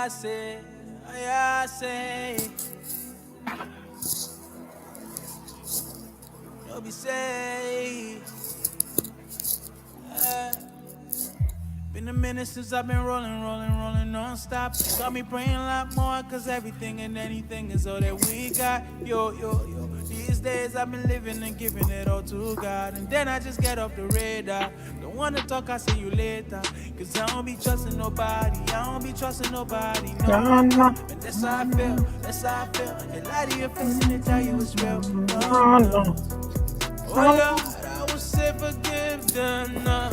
say, don't be say. Been a minute since I've been rolling non-stop. Got me praying a lot more, cause everything and anything is all that we got. Yo. These days I've been living and giving it all to God. And then I just get off the radar. Don't wanna talk, I'll see you later. Cause I don't be trusting nobody. No. And that's how I feel. And lie to your face and they tell you it's real. No. Oh Lord, I will say forgive them now.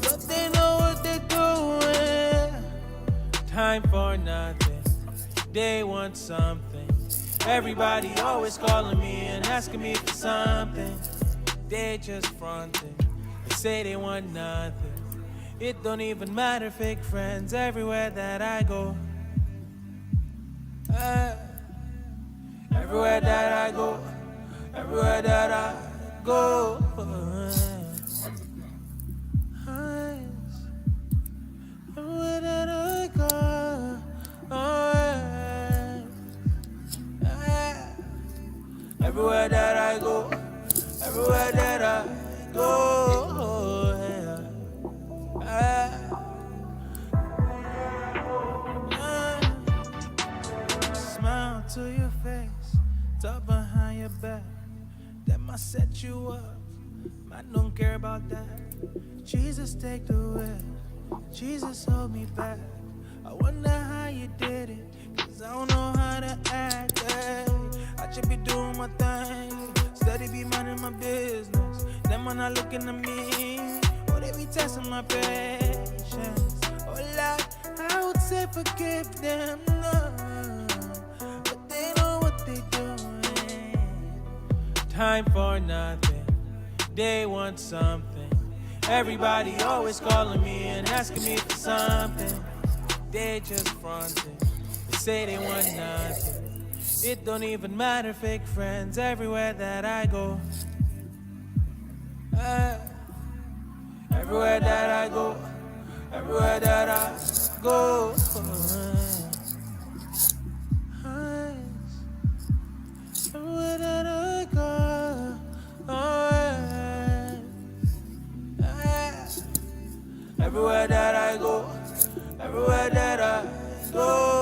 But they know what they're doing. Time for nothing. They want something. Everybody always calling me and asking me for something. They just fronting. They say they want nothing. It don't even matter, fake friends everywhere that I go. Everywhere that I go. Everywhere that I go. Everywhere that I go. Everywhere that I go. Everywhere that I go. Smile to your face, talk behind your back. That might set you up. I don't care about that. Jesus, take the wheel. Jesus, hold me back. I wonder how you did it, cause I don't know how to act. Hey. I should be doing my thing, steady be minding my business. Them when not looking at me, or they be testing my patience. Oh Lord, I would say forgive them, no. But they know what they doing. Time for nothing, they want something. Everybody always calling me and asking me for something. They just fronting. They say they want nothing. It don't even matter, fake friends everywhere that I go. Everywhere that I go. Everywhere that I go. Everywhere that I go. Everywhere that I go. Everywhere that I go.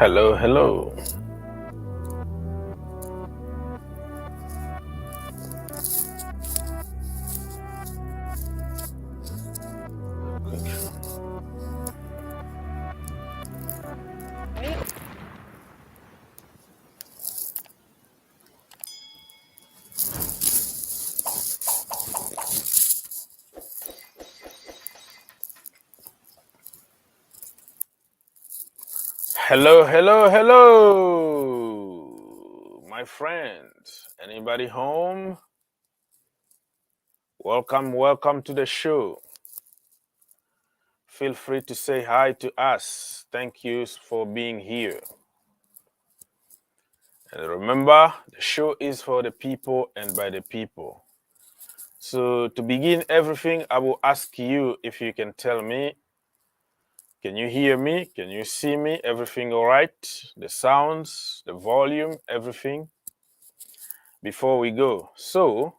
Hello. Hello, my friends. Anybody home? Welcome to the show. Feel free to say hi to us. Thank you for being here. And remember, the show is for the people and by the people. So to begin everything, I will ask you if you can tell me, can you hear me? Can you see me? Everything all right? The sounds, the volume, everything? Before we go, so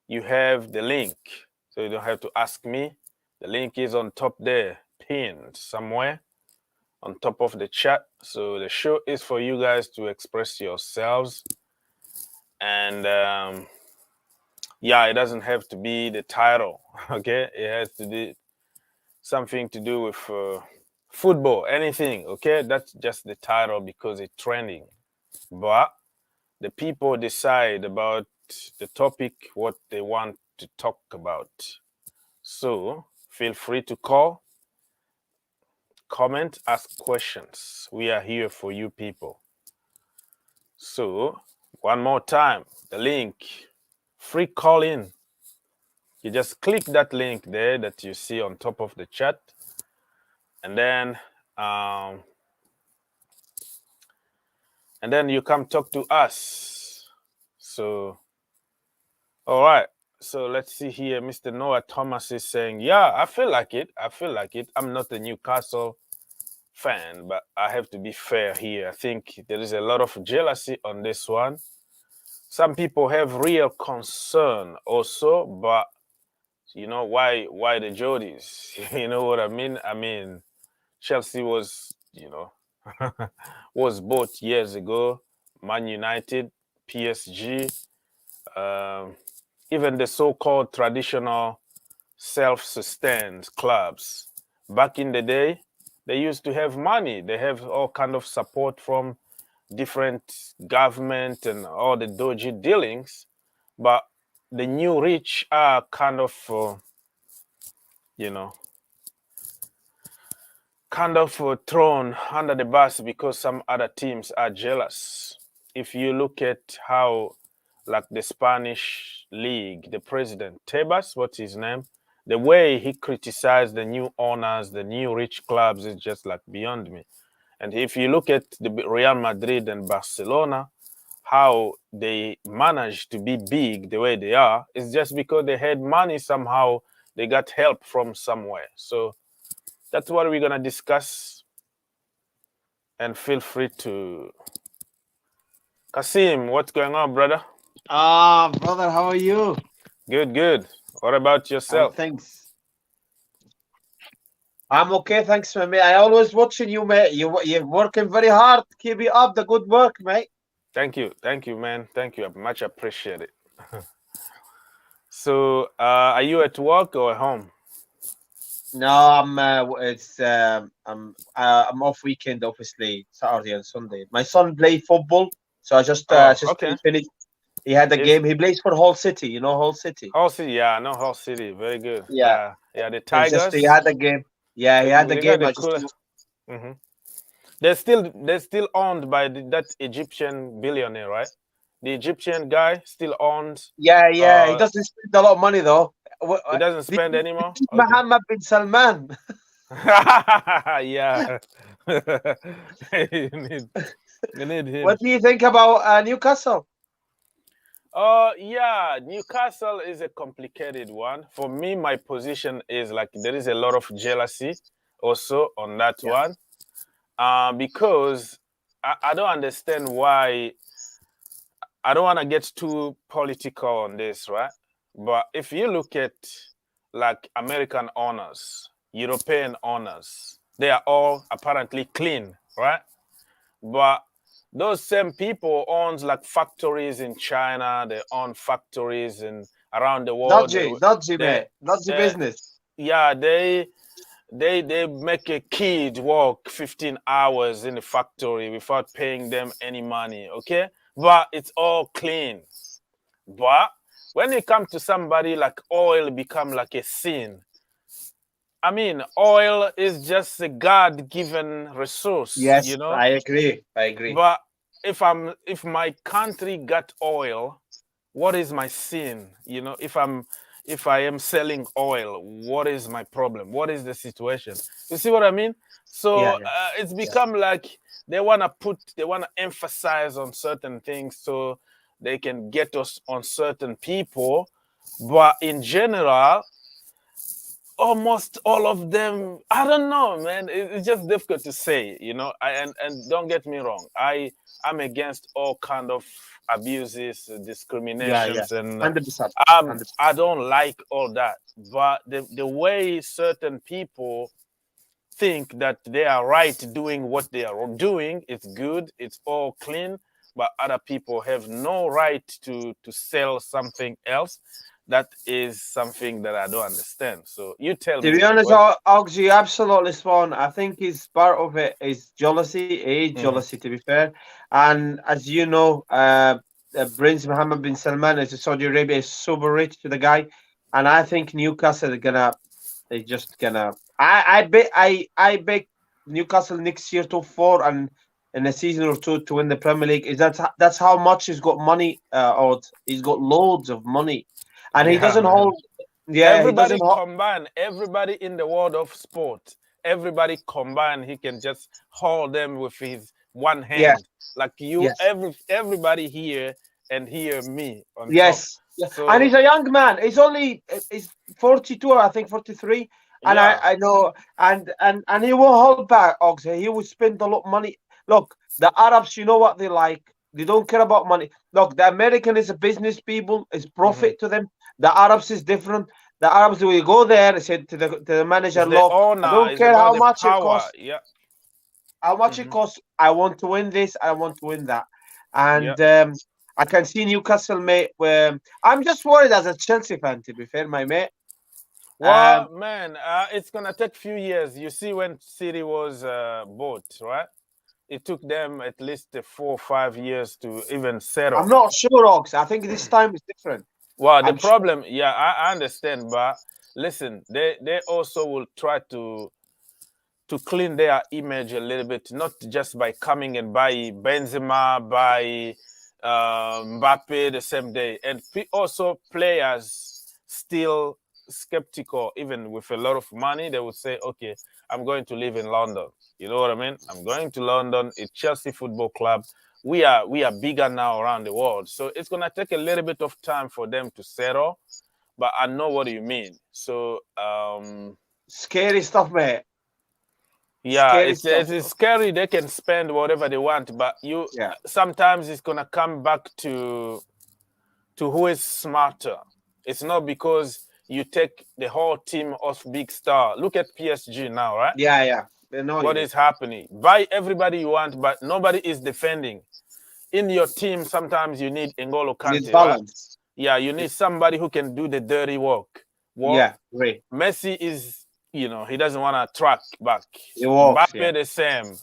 you have the link, so you don't have to ask me. The link is on top there, pinned somewhere on top of the chat. So the show is for you guys to express yourselves. And yeah, it doesn't have to be the title, okay? It has to be something to do with football, anything, okay? That's just the title because it's trending. But the people decide about the topic, what they want to talk about. So feel free to call, comment, ask questions. We are here for you people. So one more time, the link, free call in. You just click that link there that you see on top of the chat. And then and then you come talk to us. So, all right. So let's see here. Mr. Noah Thomas is saying, yeah, I feel like it. I feel like it. I'm not a Newcastle fan, but I have to be fair here. I think there is a lot of jealousy on this one. Some people have real concern also, but you know why the Jodies? You know what I mean? I mean, Chelsea was, was bought years ago. Man United, PSG, um, even the so-called traditional self-sustained clubs. Back in the day, they used to have money. They have all kind of support from different government and all the dodgy dealings. But the new rich are kind of, you know, thrown under the bus because some other teams are jealous. If you look at how, like the Spanish league, the president, Tebas, what's his name? The way he criticized the new owners, the new rich clubs is just like beyond me. And if you look at the Real Madrid and Barcelona, how they managed to be big the way they are, is just because they had money somehow. They got help from somewhere. So that's what we're gonna discuss. And feel free to Kasim, what's going on, brother? Brother, how are you? Good, good. What about How yourself? things? I'm okay, thanks, mate. I always watching you, mate. You're working very hard. Keep it up, the good work, mate. Thank you, man. Thank you. I much appreciate it. So, are you at work or at home? No, I'm off weekend, obviously Saturday and Sunday. My son played football, so I Oh, just okay. finished. He had a Is game. He plays for Hull City. You know Hull City. Hull City? Yeah, I know Hull City. Very good. Yeah, Yeah. The he Tigers. had a game. Yeah, he had the They got game. the I just cool. Hmm. They're still owned by that Egyptian billionaire, right? The Egyptian guy still owns. yeah. He doesn't spend a lot of money though. He doesn't This spend is anymore. Okay. Mohammed bin Salman. Yeah. you need you need him. What do you think about Newcastle? Yeah, Newcastle is a complicated one. For me, my position is like there is a lot of jealousy also on that Yeah. one. Because I don't understand why. I don't want to get too political on this, right? But if you look at like American owners, European owners, they are all apparently clean, right? But those same people owns like factories in China, they own factories in around the world. Dodgy, They, mate. Dodgy they business. yeah, they make a kid work 15 hours in the factory without paying them any money, okay? But it's all clean. But when it comes to somebody like oil become like a sin. I mean, oil is just a God-given resource, Yes, I agree. I agree. But if my country got oil, what is my sin? If I am selling oil, what is my problem? What is the situation? You see what I mean? So Yeah, yeah, it's yeah. become like they wanna emphasize on certain things so they can get us on certain people. But in general, almost all of them, I don't know, man. It's just difficult to say, and don't get me wrong, I'm against all kind of abuses, Yeah. discriminations, and 100%. I don't like all that. But the way certain people think that they are right doing what they are doing, it's good, it's all clean. But other people have no right to sell something else. That is something that I don't understand. So you tell To be me honest, what. Ogs, you absolutely spawn. I think is part of it is jealousy, Mhm. jealousy to be fair. And as you know, Prince Mohammed bin Salman is Saudi Arabia is super rich to the guy, and I think Newcastle are gonna they just gonna. I bet Newcastle next year top four and in a season or two to win the Premier League. Is that's how much he's got money? Odds he's got loads of money, and he Yeah, doesn't man. hold. Yeah, he Everybody doesn't hold. combine, everybody in the world of sport, everybody combine, he can just haul them with his one Yeah. hand, like you, Yes. everybody here and hear me on top. Yes. Yeah. And So he's a young man. He's 42, I think 43. And I, yeah, I know, and he won't hold back, Ox. He will spend a lot of money. Look, the Arabs, you know what they like. They don't care about money. Look, the American is a business people, it's hmm profit to them. The Arabs is different. The Arabs will go there and say to the manager, it's the look, I honor, don't it's care about how the much it power. costs. Yeah, How much it hmm costs. I want to win this. I want to win that. yeah. And I can see Newcastle, mate. Where I'm just worried as a Chelsea fan, to be fair, my mate. Um, Well, man, it's gonna take few years. You see, when City was bought, right? It took them at least 4 or 5 years to even I'm settle. not sure, Ox. I think this time is different. Well, the I'm sure. problem, yeah, I understand, but listen, they also will try to clean their image a little bit, not just by coming and buy Benzema, buy Mbappe the same day, and also players still skeptical, even with a lot of money. They would say, "Okay, I'm going to live in London." You know what I mean? I'm going to London. It's Chelsea Football Club. We are bigger now around the world, so it's gonna take a little bit of time for them to settle. But I know what you mean. So Scary stuff, mate. yeah, Scary it's, stuff. it's scary. They can spend whatever they want, but you Yeah. sometimes it's gonna come back to who is smarter. It's not because you take the whole team of big star. Look at PSG now, right? Yeah, yeah. They know What you. is happening? Buy everybody you want, but nobody is defending. In your team, sometimes you need N'Golo You need Kante, right? balance. Yeah, you need somebody who can do the dirty work. Well, Yeah, great. Messi is, he doesn't want to track back. It works, yeah. Mbappe the same.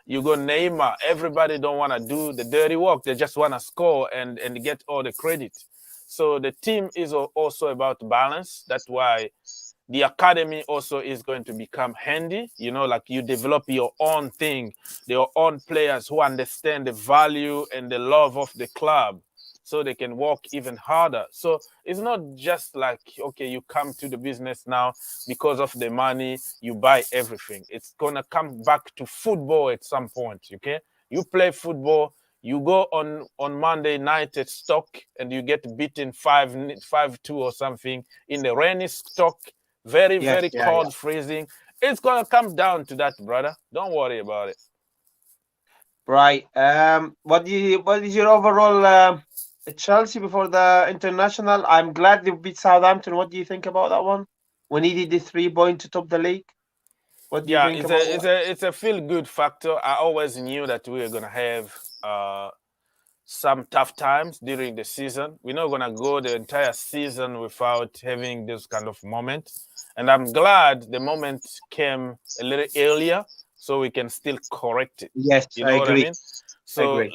You go Neymar. Everybody don't want to do the dirty work. They just want to score and get all the credit. So the team is also about balance. That's why the academy also is going to become handy. Like you develop your own thing, your own players who understand the value and the love of the club, so they can work even harder. So it's not just like, okay, you come to the business now because of the money, you buy everything. It's gonna come back to football at some point. Okay, you play football. You go on Monday night at Stock and you get beaten 5-2 or something in the rainy Stock, very, Yes, very yeah, yeah. cold, freezing. It's gonna come down to that, brother. Don't worry about it. Right. What is your overall Chelsea before the international? I'm glad they beat Southampton. What do you think about that one? We needed the 3 point to top the league. What do you Yeah, think it's about a that? it's a it's a feel good factor. I always knew that we were gonna have some tough times during the season. We're not gonna go the entire season without having this kind of moment. And I'm glad the moment came a little earlier so we can still correct it. Yes, You I know what I agree. mean? I So agree.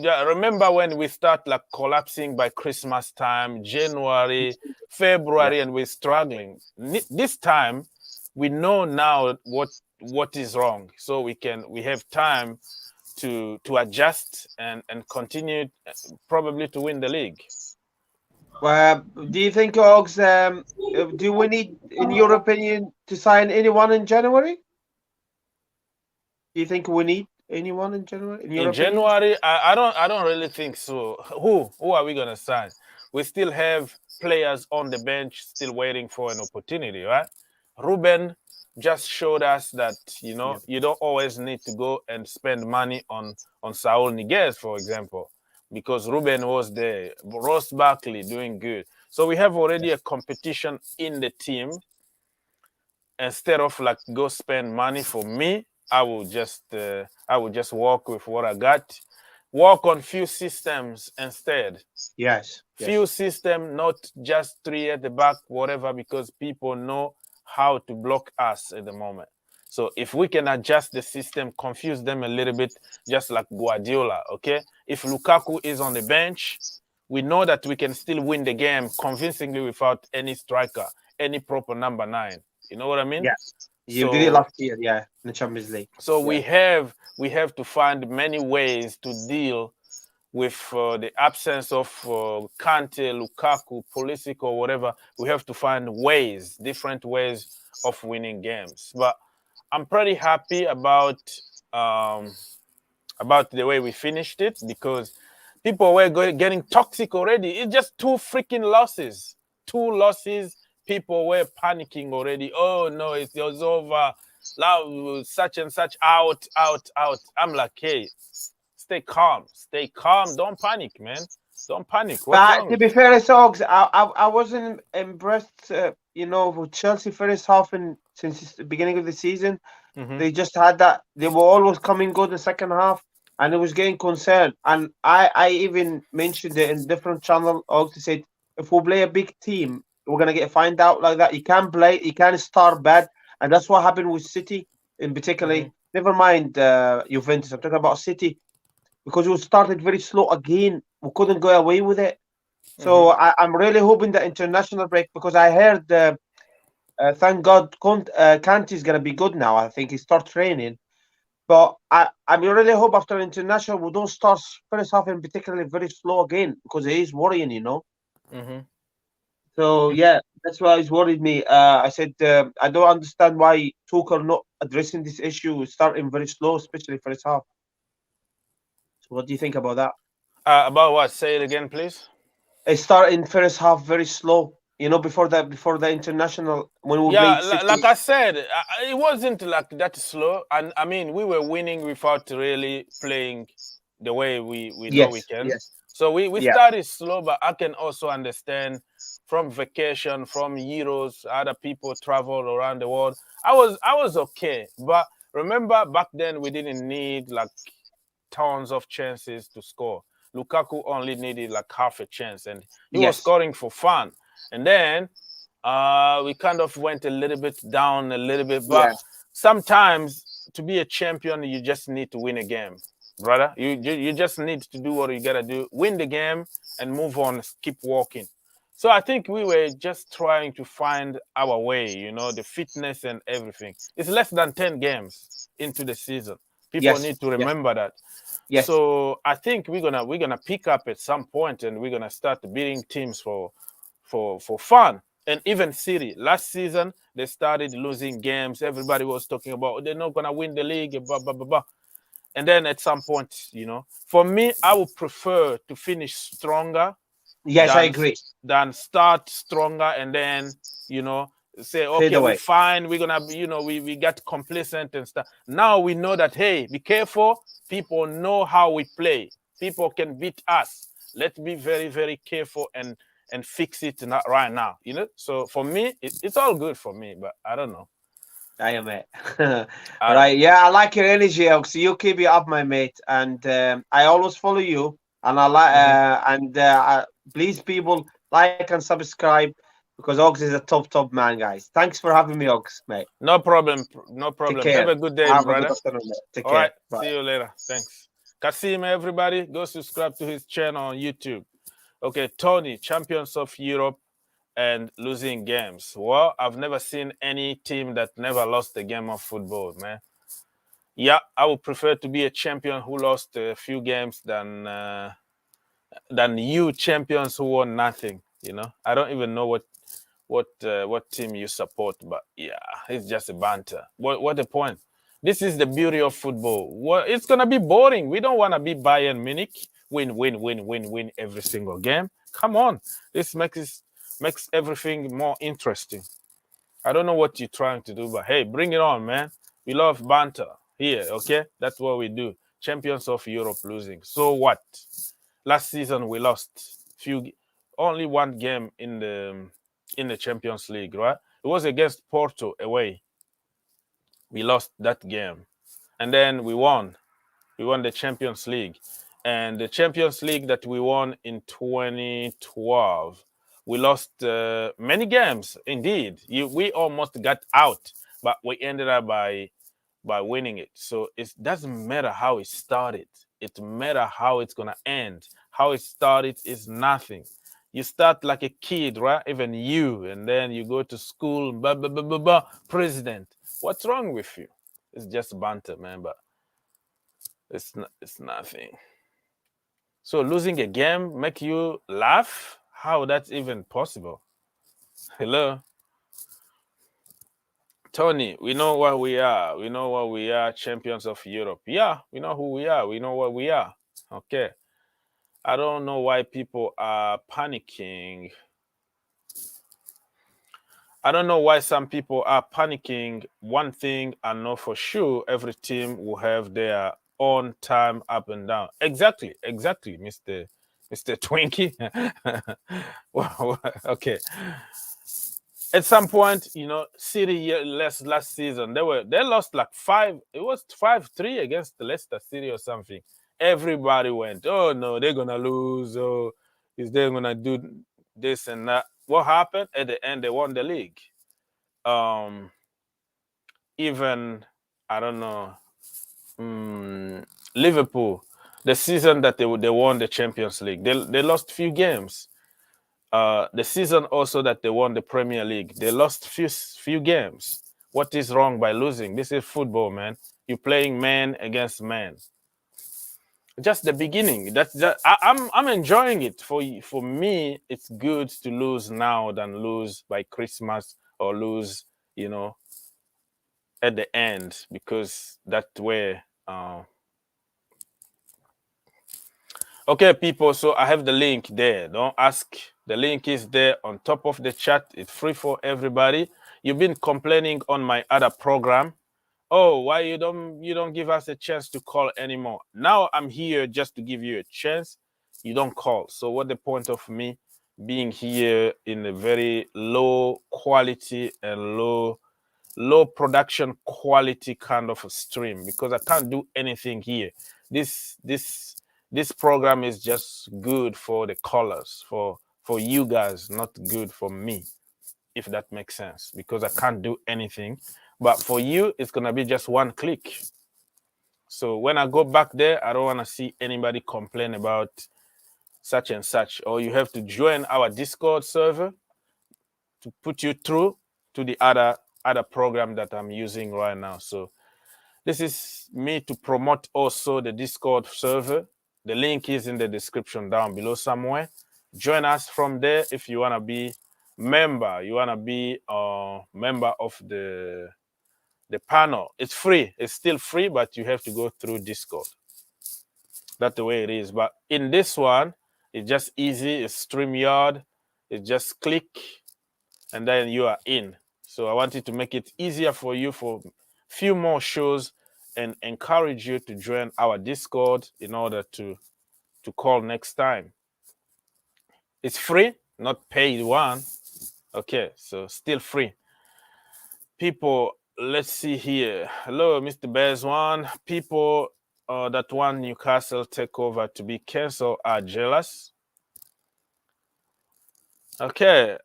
yeah, remember when we start like collapsing by Christmas time, January, Yeah. February, and we're struggling. This time, we know now what is wrong, so we have time to adjust and continue, probably to win the league. Do you think, Ogs, do we need, in your opinion, to sign anyone in January? Do you think we need anyone in January, in your In opinion? January, I don't really think so. Who are we gonna sign? We still have players on the bench still waiting for an opportunity, right? Ruben just showed us that Yeah. you don't always need to go and spend money on Saul Niguez, for example, because Ruben was there. Ross Barkley doing good. So we have already a competition in the team. Instead of like go spend money, for me, I will just work with what I got, work on few systems instead. Yes. Few Yes. system, not just three at the back, whatever, because people know how to block us at the moment. So if we can adjust the system, confuse them a little bit, just like Guardiola, okay? If Lukaku is on the bench, we know that we can still win the game convincingly without any striker, any proper number nine. You know what I mean? Yeah. You did it So last year, yeah, in the Champions League. so Yeah. we have to find many ways to deal with the absence of Kante, Lukaku, Pulisic, or whatever. We have to find different ways of winning games. But I'm pretty happy about um, about the way we finished it because people were getting toxic already. It's just two freaking losses. Two losses. People were panicking already. Oh no, it was over. Now such and such out, out, out. I'm like, hey, stay calm. Stay calm. Don't panic, man. Don't panic. What's But wrong to with be fair, Sogs, I wasn't impressed, with Chelsea first half and since the beginning of the season. you? Mm-hmm. They just had that. They were always coming good the second half, and it was getting concerned. And I even mentioned it in different channel. I also said if we play a big team, we're gonna get find out like that. You can't play. You can't start bad, and that's what happened with City in Mm-hmm. particularly. Never mind Juventus. I'm talking about City because we started very slow again. We couldn't go away with it. Mm-hmm. So I'm really hoping the international break because I heard. Thank God, Kante is going to be good now. I think he start training. But I really hope after international we don't start first half in particularly very slow again because it is worrying. Mm-hmm. So yeah, that's why it's worried me. I said I don't understand why Tuchel not addressing this issue, starting very slow, especially first half. So what do you think about that? About what? Say it again, please. Starting first half very slow. Before the international when we Yeah, played like City. I said, it wasn't like that slow. And I mean, we were winning without really playing the way we know we Yes, can. yes, So we yeah, started slow, but I can also understand from vacation, from Euros, other people travel around the world. I was okay. But remember back then we didn't need like tons of chances to score. Lukaku only needed like half a chance and he was yes, scoring for fun. And then we kind of went a little bit down a little bit, but yeah, sometimes to be a champion, you just need to win a game, brother. You just need to do what you gotta do, win the game, and move on, keep walking. So I think we were just trying to find our way, the fitness and everything. It's less than 10 games into the season. People yes, need to yes, remember that. yes. So I think we're gonna pick up at some point and we're gonna start beating teams for fun. And even City last season they started losing games. Everybody was talking about, "Oh, they're not gonna win the league, blah blah blah blah." And then at some point, for me, I would prefer to finish stronger Yes, I than agree. start stronger and then you know say, Fade okay, we're away. fine, we're gonna be, we got complacent and stuff. Now we know that, hey, be careful. People know how we play. People can beat us. Let's be very very careful and fix it right now. So for me, it's all good for me, but I don't know. I am it. I don't Right. know. Yeah, I like your energy, Ox. You keep it up, my mate. And I always follow you. And I like Mhm. please people like and subscribe because Ox is a top man, guys. Thanks for having me, Ox, mate. No problem, no Take problem. Have care. a good day, Have a good brother. afternoon, mate. Take All care. right, Bye. see you later. Thanks. Kasim, everybody, go subscribe to his channel on YouTube. Okay, Tony, champions of Europe and losing games. Well, I've never seen any team that never lost a game of football, man. Yeah, I would prefer to be a champion who lost a few games than you champions who won nothing. I don't even know what team you support, but yeah, it's just a banter. What the point? This is the beauty of football. Well, it's gonna be boring. We don't want to be Bayern Munich, win, win, win, win, win every single game. Come on, this makes everything more interesting. I don't know what you're trying to do, but hey, bring it on, man. We love banter here. Okay, that's what we do. Champions of Europe losing. So what? Last season we lost only one game in the Champions League, right? It was against Porto away. We lost that game, and then we won. We won the Champions League, and the Champions League that we won in 2012, we lost many games. Indeed, we almost got out, but we ended up by winning it. So it doesn't matter how it started. It matter how it's gonna end. How it started is nothing. You start like a kid, right? Even you, and then you go to school, blah blah blah blah blah. President, what's wrong with you? It's just banter, man. But it's nothing. So losing a game make you laugh? How that's even possible? Hello. Tony, we know what we are. We know what we are, champions of Europe. Yeah, we know who we are. We know what we are. Okay. I don't know why people are panicking. I don't know why some people are panicking. One thing I know for sure, every team will have their own time up and down. Exactly, Mr. Twinkie. Well, okay. At some point, City last season they lost like five. It was 5-3 against the Leicester City or something. Everybody went, oh no, they're gonna lose. Oh, is they gonna do this and that? What happened at the end? They won the league. Um, even I don't know, Liverpool, the season that they won the Champions League, they lost few games. The season also that they won the Premier League, they lost few games. What is wrong by losing? This is football, man. You're playing man against man. Just the beginning. I'm enjoying it. For me, it's good to lose now than lose by Christmas or lose, at the end, because that way. Okay, people. So I have the link there. Don't ask. The link is there on top of the chat. It's free for everybody. You've been complaining on my other program. Oh, why you don't give us a chance to call anymore? Now I'm here just to give you a chance. You don't call. So what the point of me being here in a very low quality and low production quality kind of a stream, because I can't do anything here. This program is just good for the callers, for you guys, not good for me, if that makes sense, because I can't do anything. But for you, it's gonna be just one click. So when I go back there, I don't want to see anybody complain about such and such, or you have to join our Discord server to put you through to the other program that I'm using right now. So this is me to promote also the Discord server. The link is in the description down below somewhere. Join us from there if you want to be member. You want to be a member of the panel. It's free. It's still free, but you have to go through Discord. That's the way it is. But in this one, it's just easy. It's StreamYard. It's just click, and then you are in. So I wanted to make it easier for you for a few more shows and encourage you to join our Discord in order to call next time. It's free, not paid one. Okay, so still free. People, let's see here. Hello, Mr. Bears One. People that want Newcastle Takeover to be cancelled are jealous. Okay,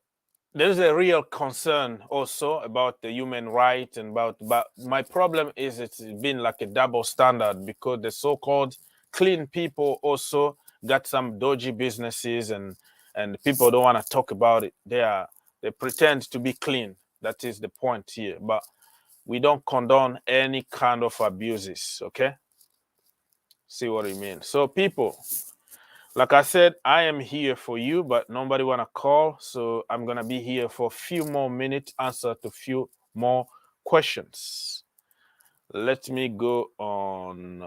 there's a real concern also about the human right and but my problem is it's been like a double standard, because the so-called clean people also got some dodgy businesses, and people don't want to talk about it. They pretend to be clean. That is the point here. But we don't condone any kind of abuses, okay? See what I mean? So people, like I said, I am here for you, but nobody want to call. So I'm going to be here for a few more minutes, answer to a few more questions. Let me go on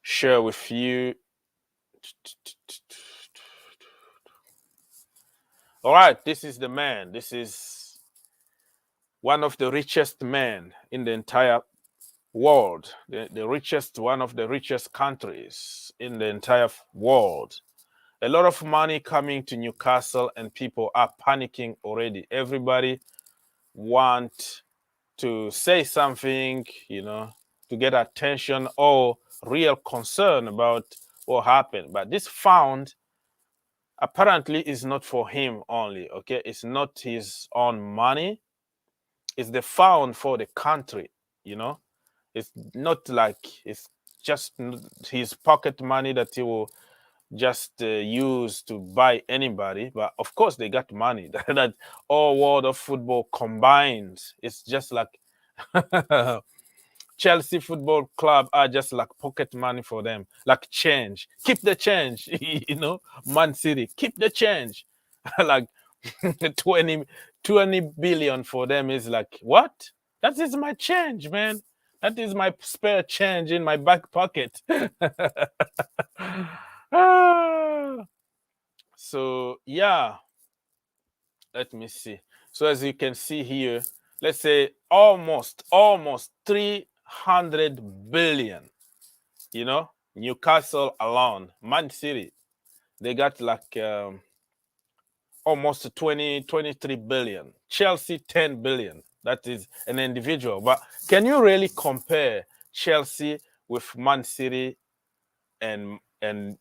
share with you. All right, this is the man. This is one of the richest men in the entire world, the richest, one of the richest countries in the entire world. A lot of money coming to Newcastle, and people are panicking already. Everybody want to say something, to get attention or real concern about what happened. But this fund apparently is not for him only, okay? It's not his own money. It's the fund for the country, It's not like it's just his pocket money that he will just use to buy anybody. But of course, they got money that all world of football combined. It's just like Chelsea Football Club are just like pocket money for them, like change. Keep the change, Man City, keep the change. Like 20, 20 billion for them is like, what? That is my change, man. That is my spare change in my back pocket. Ah, so, yeah, let me see. So, as you can see here, let's say almost 300 billion, Newcastle alone, Man City, they got like almost 23 billion. Chelsea, 10 billion. That is an individual. But can you really compare Chelsea with Man City and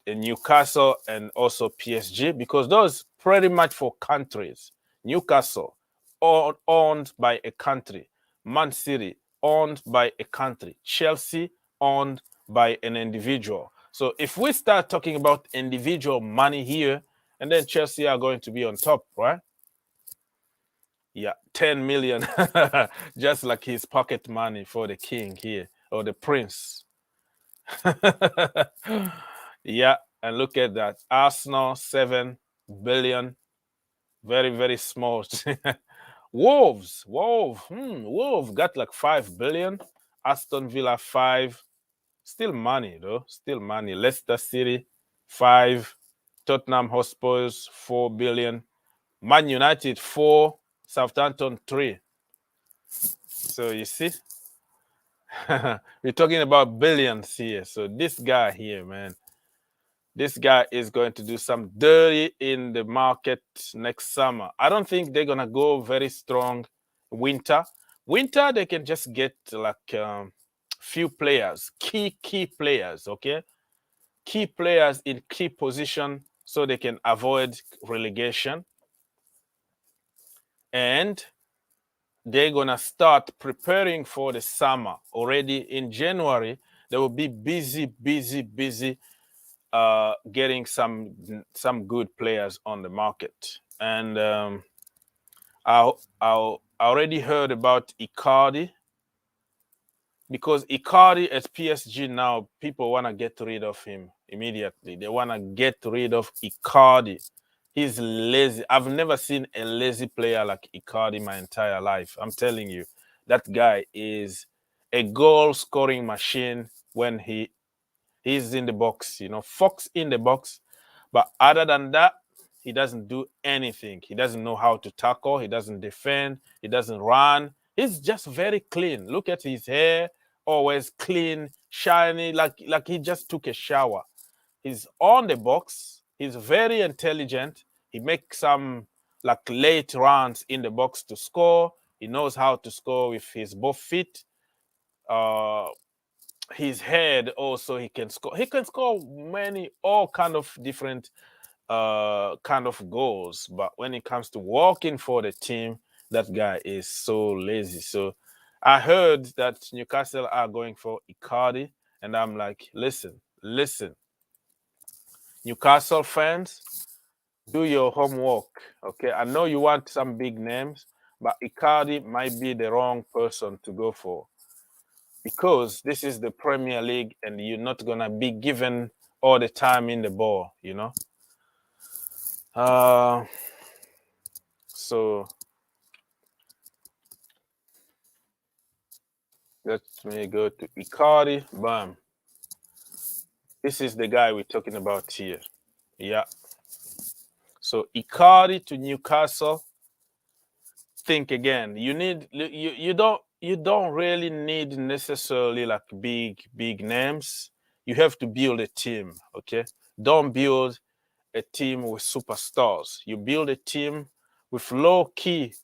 Newcastle and also PSG? Because those pretty much for countries. Newcastle, owned by a country. Man City, owned by a country. Chelsea, owned by an individual. So if we start talking about individual money here, and then Chelsea are going to be on top, right? Yeah, 10 million, just like his pocket money for the king here or the prince. Yeah, and look at that. Arsenal, 7 billion, very, very small. Wolves got like 5 billion. Aston Villa, 5. Still money, though. Still money. Leicester City, 5. Tottenham Hotspurs, 4 billion. Man United, 4. Southampton, 3. So you see, we're talking about billions here. So this guy here, man, this guy is going to do some dirty in the market next summer. I don't think they're gonna go very strong winter. Winter, they can just get like few players, key players, okay? Key players in key position so they can avoid relegation. And they're gonna start preparing for the summer already in January. They will be busy getting some good players on the market. And I already heard about Icardi, because Icardi at PSG now, people want to get rid of him immediately. They want to get rid of Icardi. He's lazy. I've never seen a lazy player like Icardi my entire life. I'm telling you, that guy is a goal-scoring machine when he's in the box, Fox in the box. But other than that, he doesn't do anything. He doesn't know how to tackle. He doesn't defend. He doesn't run. He's just very clean. Look at his hair, always clean, shiny, like he just took a shower. He's on the box. He's very intelligent. He makes some like late runs in the box to score. He knows how to score with his both feet. His head also, he can score. He can score all kind of different kind of goals. But when it comes to working for the team, that guy is so lazy. So I heard that Newcastle are going for Icardi, and I'm like, listen, Newcastle fans, do your homework. Okay, I know you want some big names, but Icardi might be the wrong person to go for, because this is the Premier League and you're not gonna be given all the time in the ball, So let me go to Icardi. Bam. This is the guy we're talking about here. Yeah. So Icardi to Newcastle. Think again. You don't really need necessarily like big names. You have to build a team, okay? Don't build a team with superstars. You build a team with low key,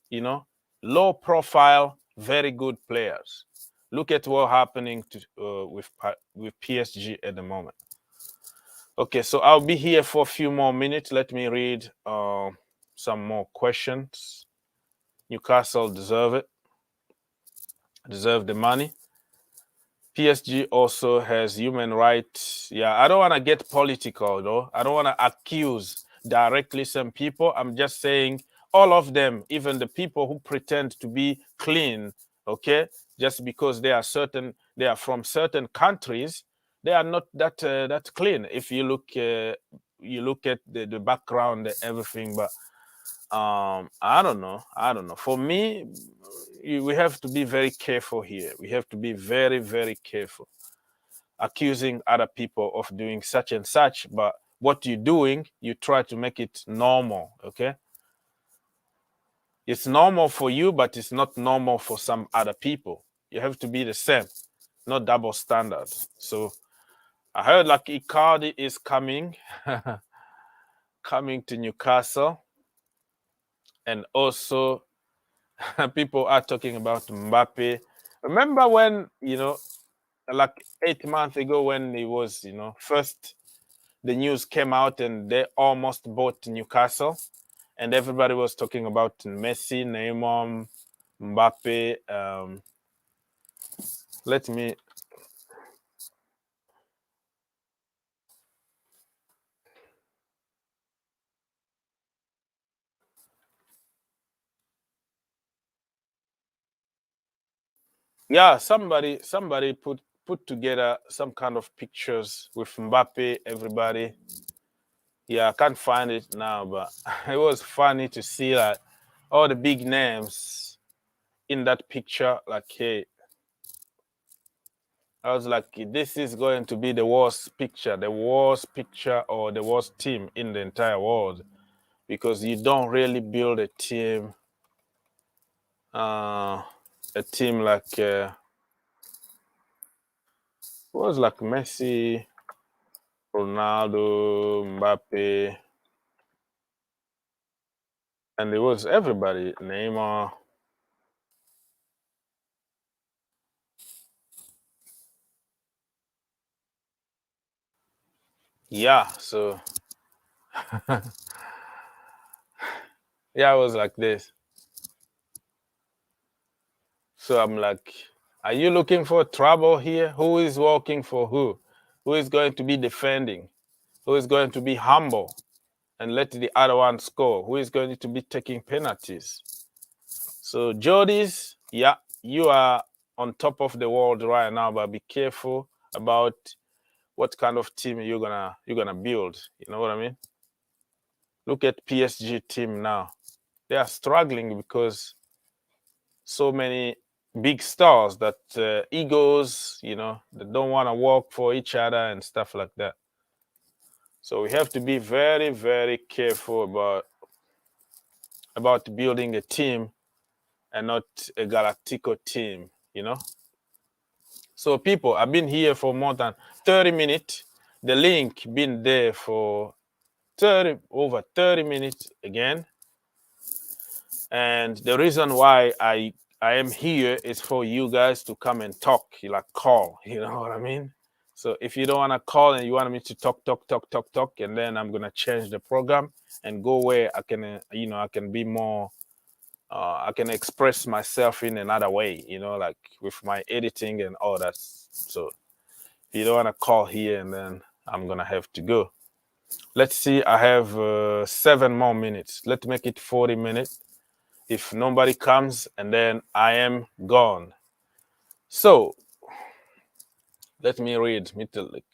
low profile, very good players. Look at what's happening with PSG at the moment. Okay, so I'll be here for a few more minutes. Let me read some more questions. Newcastle deserve the money. PSG also has human rights. Yeah, I don't want to get political, though. I don't want to accuse directly some people. I'm just saying all of them, even the people who pretend to be clean, okay, just because they are from certain countries, they are not that clean. If you look at the background, everything, but I don't know. I don't know. For me, we have to be very careful here. We have to be very, very careful. Accusing other people of doing such and such, but what you're doing, you try to make it normal, okay? It's normal for you, but it's not normal for some other people. You have to be the same, not double standard. So I heard like Icardi is coming, coming to Newcastle, and also people are talking about Mbappe. Remember when, like 8 months ago when it was, first the news came out and they almost bought Newcastle, and everybody was talking about Messi, Neymar, Mbappe. Let me. Yeah, somebody put together some kind of pictures with Mbappe. Everybody. Yeah, I can't find it now, but it was funny to see like all the big names in that picture. Like, hey, I was like, this is going to be the worst picture or the worst team in the entire world, because you don't really build a team like it was like Messi, Ronaldo, Mbappe, and it was everybody, Neymar. Yeah, so yeah, I was like this. So I'm like, are you looking for trouble here? Who is working for who? Who is going to be defending? Who is going to be humble and let the other one score? Who is going to be taking penalties? So Jordis, yeah, you are on top of the world right now, but be careful about what kind of team you're gonna build. You know what I mean? Look at PSG team now. They are struggling because so many big stars that egos, they don't want to work for each other and stuff like that. So we have to be very, very careful about building a team and not a Galactico team, So people, I've been here for more than 30 minutes. The link been there for over 30 minutes again. And the reason why I am here is for you guys to come and talk, like call, you know what I mean? So if you don't want to call and you want me to talk, and then I'm gonna change the program and go where I can, I can be more, I can express myself in another way, like with my editing and all that. So if you don't want to call here, and then I'm gonna have to go. Let's see. I have 7 more minutes. Let's make it 40 minutes. If nobody comes, and then I am gone. So let me read Mittelik.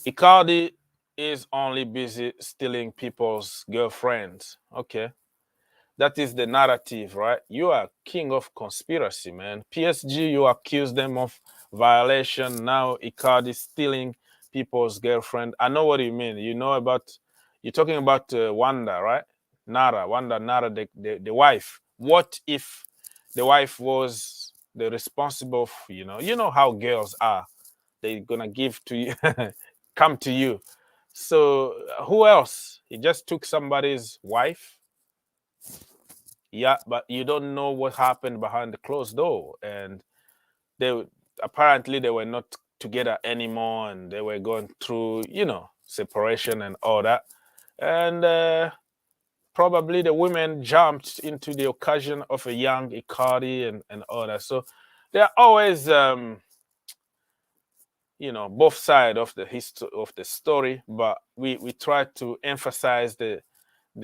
Icardi is only busy stealing people's girlfriends. Okay. That is the narrative, right? You are king of conspiracy, man. PSG, you accuse them of violation. Now Icardi stealing people's girlfriend. I know what you mean. You're talking about Wanda, right? Nara, the wife. What if the wife was the responsible, you know how girls are. They're gonna give to you, come to you. So who else? He just took somebody's wife. Yeah, but you don't know what happened behind the closed door. And they apparently they were not together anymore, and they were going through, separation and all that. And probably the women jumped into the occasion of a young Icardi and all that. So they're always, both sides of the history of the story, but we try to emphasize the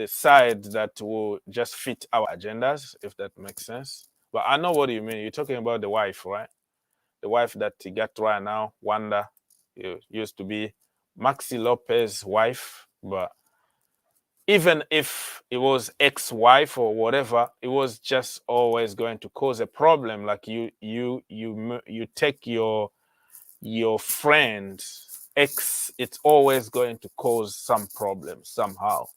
side that will just fit our agendas, if that makes sense. But I know what you mean. You're talking about the wife, right? The wife that he got right now, Wanda, used to be Maxi Lopez's wife, but even if it was ex-wife or whatever, it was just always going to cause a problem. Like you take your friend's ex, it's always going to cause some problems somehow.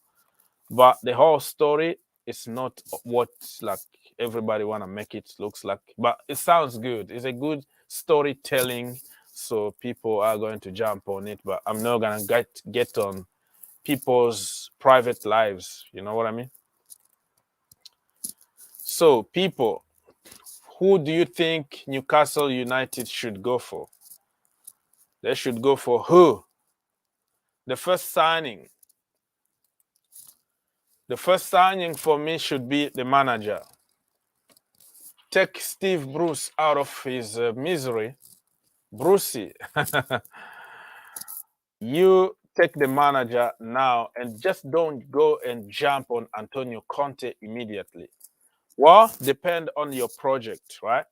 But the whole story is not what like everybody want to make it looks like, but it sounds good. It's a good storytelling, so people are going to jump on it. But I'm not gonna get on people's private lives. You know what I mean? So, people, who do you think Newcastle United should go for? They should go for who? The first signing. The first signing for me should be the manager. Take Steve Bruce out of his misery. Brucey, you take the manager now and just don't go and jump on Antonio Conte immediately. Well, depend on your project, right?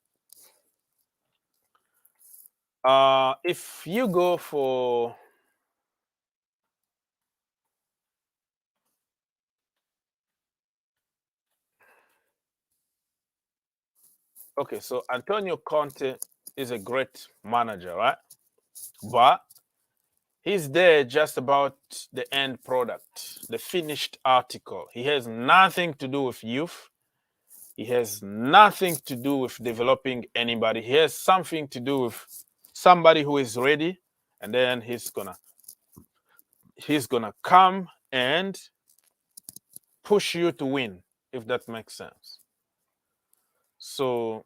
If you go for okay, so Antonio Conte is a great manager, right? But he's there just about the end product, the finished article. He has nothing to do with youth. He has nothing to do with developing anybody. He has something to do with somebody who is ready, and then he's gonna come and push you to win, if that makes sense. So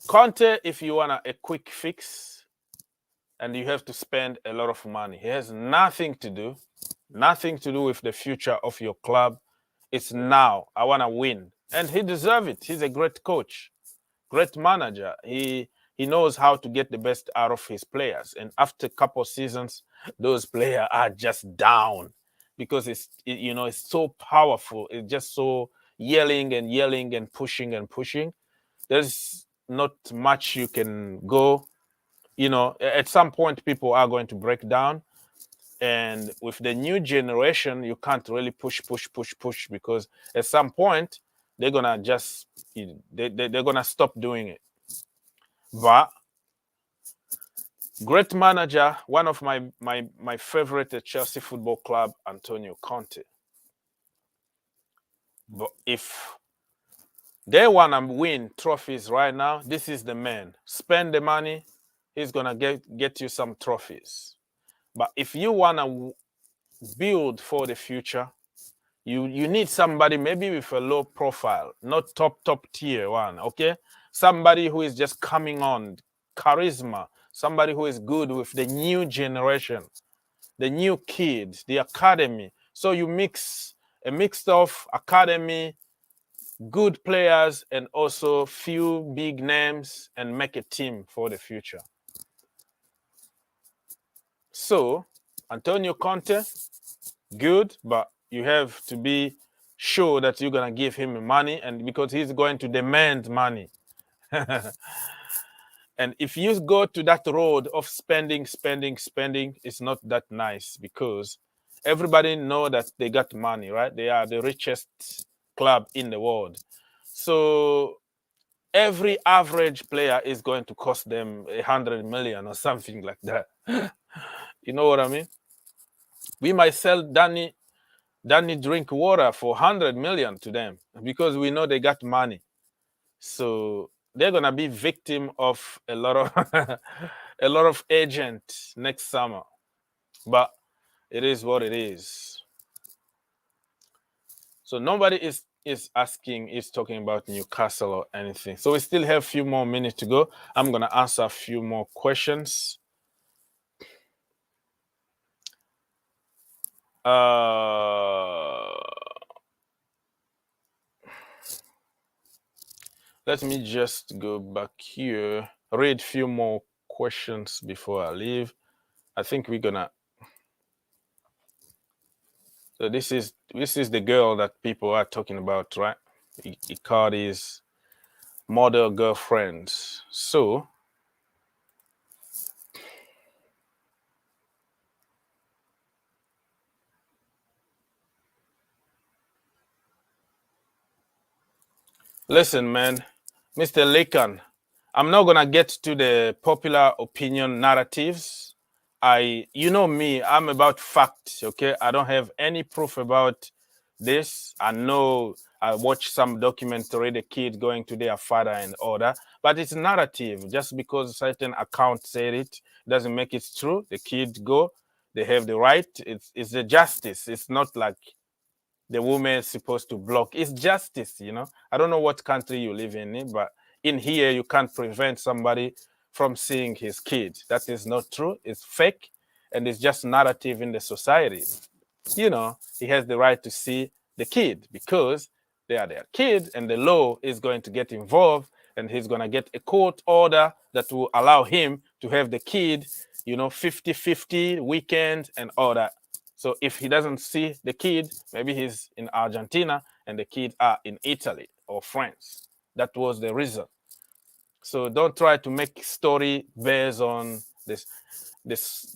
Conte, if you want a quick fix and you have to spend a lot of money, he has nothing to do with the future of your club. It's now. I want to win. And he deserves it. He's a great coach, great manager. He knows how to get the best out of his players. And after a couple of seasons, those players are just down because it's so powerful. It's just so yelling and pushing and pushing. There's not much you can go. At some point, people are going to break down. And with the new generation, you can't really push because at some point they're gonna just they're gonna stop doing it. But great manager, one of my favorite at Chelsea Football Club, Antonio Conte. But if they wanna win trophies right now, this is the man. Spend the money, he's gonna get you some trophies. But if you wanna build for the future, you need somebody maybe with a low profile, not top tier one, okay? Somebody who is just coming on, charisma, somebody who is good with the new generation, the new kids, the academy. So you mix a mix of academy, good players, and also few big names and make a team for the future. So Antonio Conte, good, but you have to be sure that you're gonna give him money, and because he's going to demand money. And if you go to that road of spending, it's not that nice because everybody know that they got money, right? They are the richest club in the world. So every average player is going to cost them 100 million or something like that. You know what I mean? We might sell Danny drink water for 100 million to them because we know they got money. So they're gonna be victim of a lot of a lot of agents next summer. But it is what it is. So nobody is talking about Newcastle or anything. So we still have a few more minutes to go. I'm gonna answer a few more questions. Let me just go back here, read a few more questions before I leave. I think we're gonna. So this is the girl that people are talking about, right? Icardi's model girlfriends. So listen, man, Mr. Lakan, I'm not gonna get to the popular opinion narratives. You know me, I'm about facts, okay? I don't have any proof about this. I know I watched some documentary, the kid going to their father and all that, but it's narrative. Just because a certain account said it doesn't make it true. The kid go, they have the right. It's the justice. It's not like the woman is supposed to block. It's justice, you know. I don't know what country you live in, but in here you can't prevent somebody from seeing his kid. That is not true. It's fake, and it's just narrative in the society. You know, he has the right to see the kid because they are their kid, and the law is going to get involved, and he's going to get a court order that will allow him to have the kid, you know, 50-50 weekend and all that. So if he doesn't see the kid, maybe he's in Argentina and the kids are in Italy or France. That was the reason. So don't try to make story based on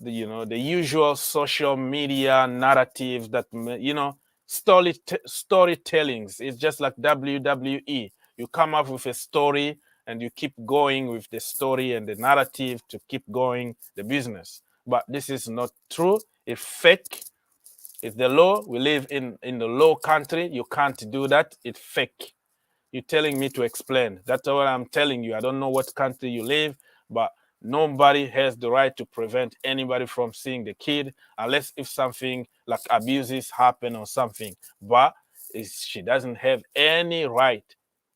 you know, the usual social media narrative that, you know, storytellings. It's just like WWE. You come up with a story and you keep going with the story and the narrative to keep going the business. But this is not true. It's fake. It's the law. We live in the law country. You can't do that. It's fake. You're telling me to explain. That's what I'm telling you. I don't know what country you live, but nobody has the right to prevent anybody from seeing the kid unless if something like abuses happen or something. But she doesn't have any right.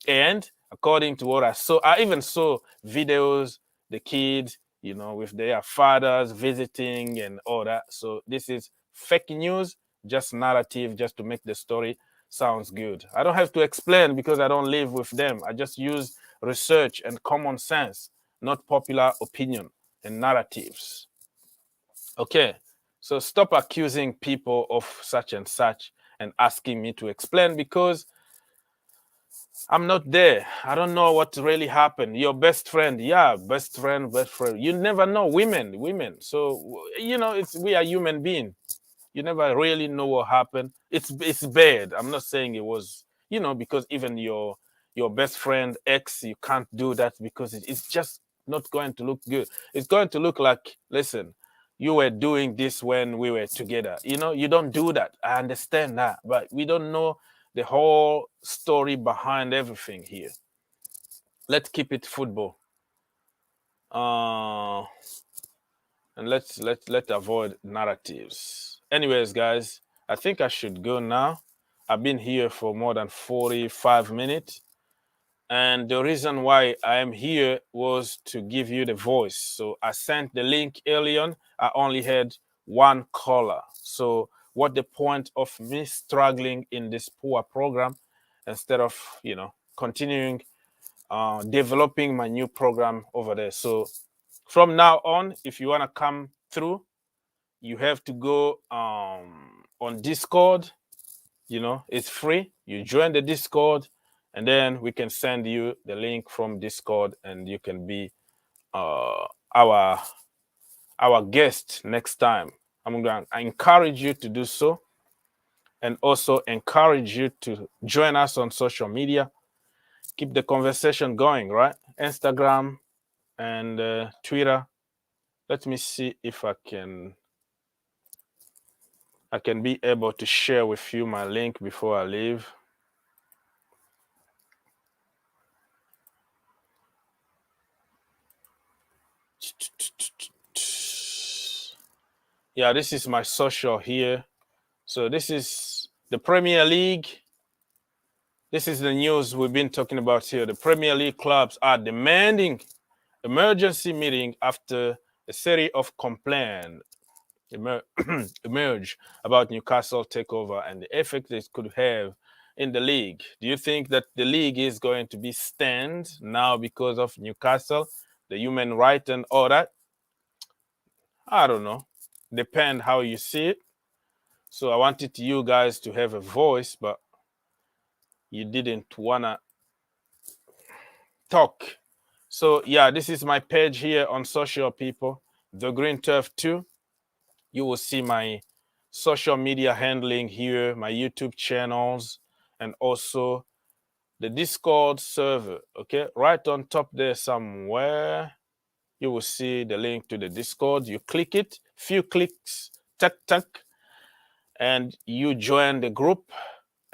And according to what I saw, I even saw videos, the kids, you know, with their fathers visiting and all that. So this is fake news, just narrative, just to make the story sounds good. I don't have to explain because I don't live with them. I just use research and common sense, not popular opinion and narratives. Okay, so stop accusing people of such and such and asking me to explain because I'm not there. I don't know what really happened. Your best friend, yeah, best friend, best friend. You never know. Women. So you know, we are human beings. You never really know what happened. It's bad. I'm not saying it was, you know, because even your best friend ex, you can't do that because it's just not going to look good. It's going to look like, listen, you were doing this when we were together. You know, you don't do that. I understand that, but we don't know the whole story behind everything here. Let's keep it football. And let's avoid narratives. Anyways, guys, I think I should go now. I've been here for more than 45 minutes. And the reason why I am here was to give you the voice. So I sent the link early on. I only had one caller. So what the point of me struggling in this poor program instead of, you know, continuing developing my new program over there. So from now on, if you want to come through, you have to go on Discord. You know, it's free. You join the Discord, and then we can send you the link from Discord, and you can be our guest next time. I'm going to encourage you to do so, and also encourage you to join us on social media. Keep the conversation going, right? Instagram and Twitter. Let me see if I can be able to share with you my link before I leave. Yeah, this is my social here. So this is the Premier League. This is the news we've been talking about here. The Premier League clubs are demanding emergency meeting after a series of complaints emerge about Newcastle Takeover and the effect it could have in the league. Do you think that the league is going to be stand now because of Newcastle, the human right and all that? I don't know. Depend how you see it. So I wanted you guys to have a voice, but you didn't wanna talk. So yeah, this is my page here on social, people. The Green Turf 2. You will see my social media handling here, my YouTube channels, and also the Discord server. Okay, right on top there somewhere, you will see the link to the Discord. You click it, few clicks, tuck tuck, and you join the group.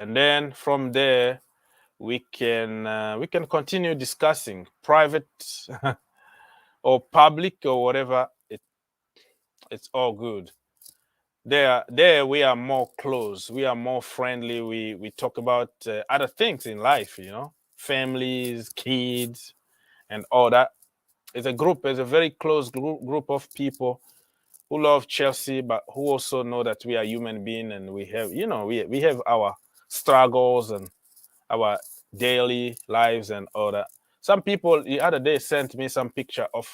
And then from there, we can continue discussing private or public or whatever. It's all good. There we are more close. We are more friendly. We talk about other things in life, families, kids, and all that. It's a group. It's a very close group of people who love Chelsea, but who also know that we are human beings and we have, we have our struggles and our daily lives and all that. Some people the other day sent me some picture of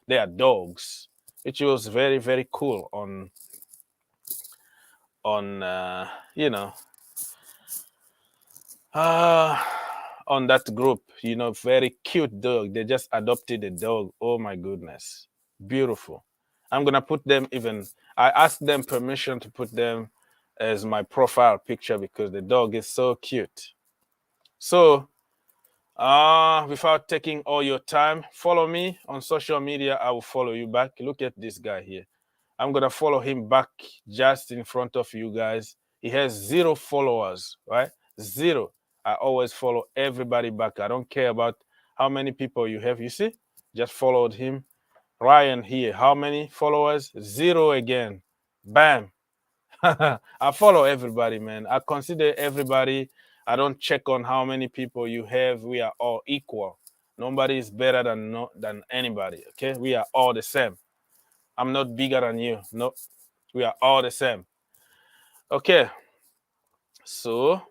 their dogs, which was very very cool on you know uh on that group. Very cute dog. They just adopted a dog. Oh my goodness, beautiful. I'm gonna put them even. I asked them permission to put them as my profile picture because the dog is so cute. So without taking all your time, follow me on social media. I will follow you back. Look at this guy here. I'm gonna follow him back just in front of you guys. He has 0 followers, right? 0. I always follow everybody back. I don't care about how many people you have. You see, just followed him. Ryan here. How many followers? 0 again. Bam. I follow everybody, man. I consider everybody. I don't check on how many people you have. We are all equal. Nobody is better than than anybody. Okay, we are all the same. I'm not bigger than you. No, we are all the same. Okay, so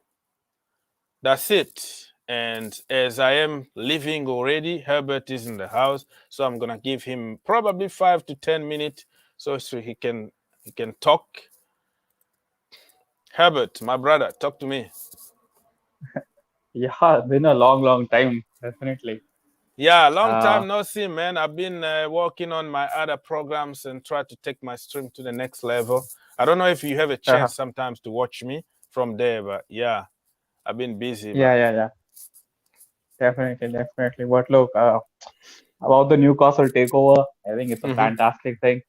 that's it. And as I am leaving already, Herbert is in the house, so I'm gonna give him probably 5 to 10 minutes so he can talk. Herbert, my brother, talk to me. Yeah, been a long, long time, definitely. Yeah, long Uh, time no see, man. I've been working on my other programs and try to take my stream to the next level. I don't know if you have a chance sometimes to watch me from there, but yeah, I've been busy, yeah, man. yeah, yeah, definitely, definitely. But look, about the Newcastle takeover, I think it's a Mm-hmm. fantastic thing.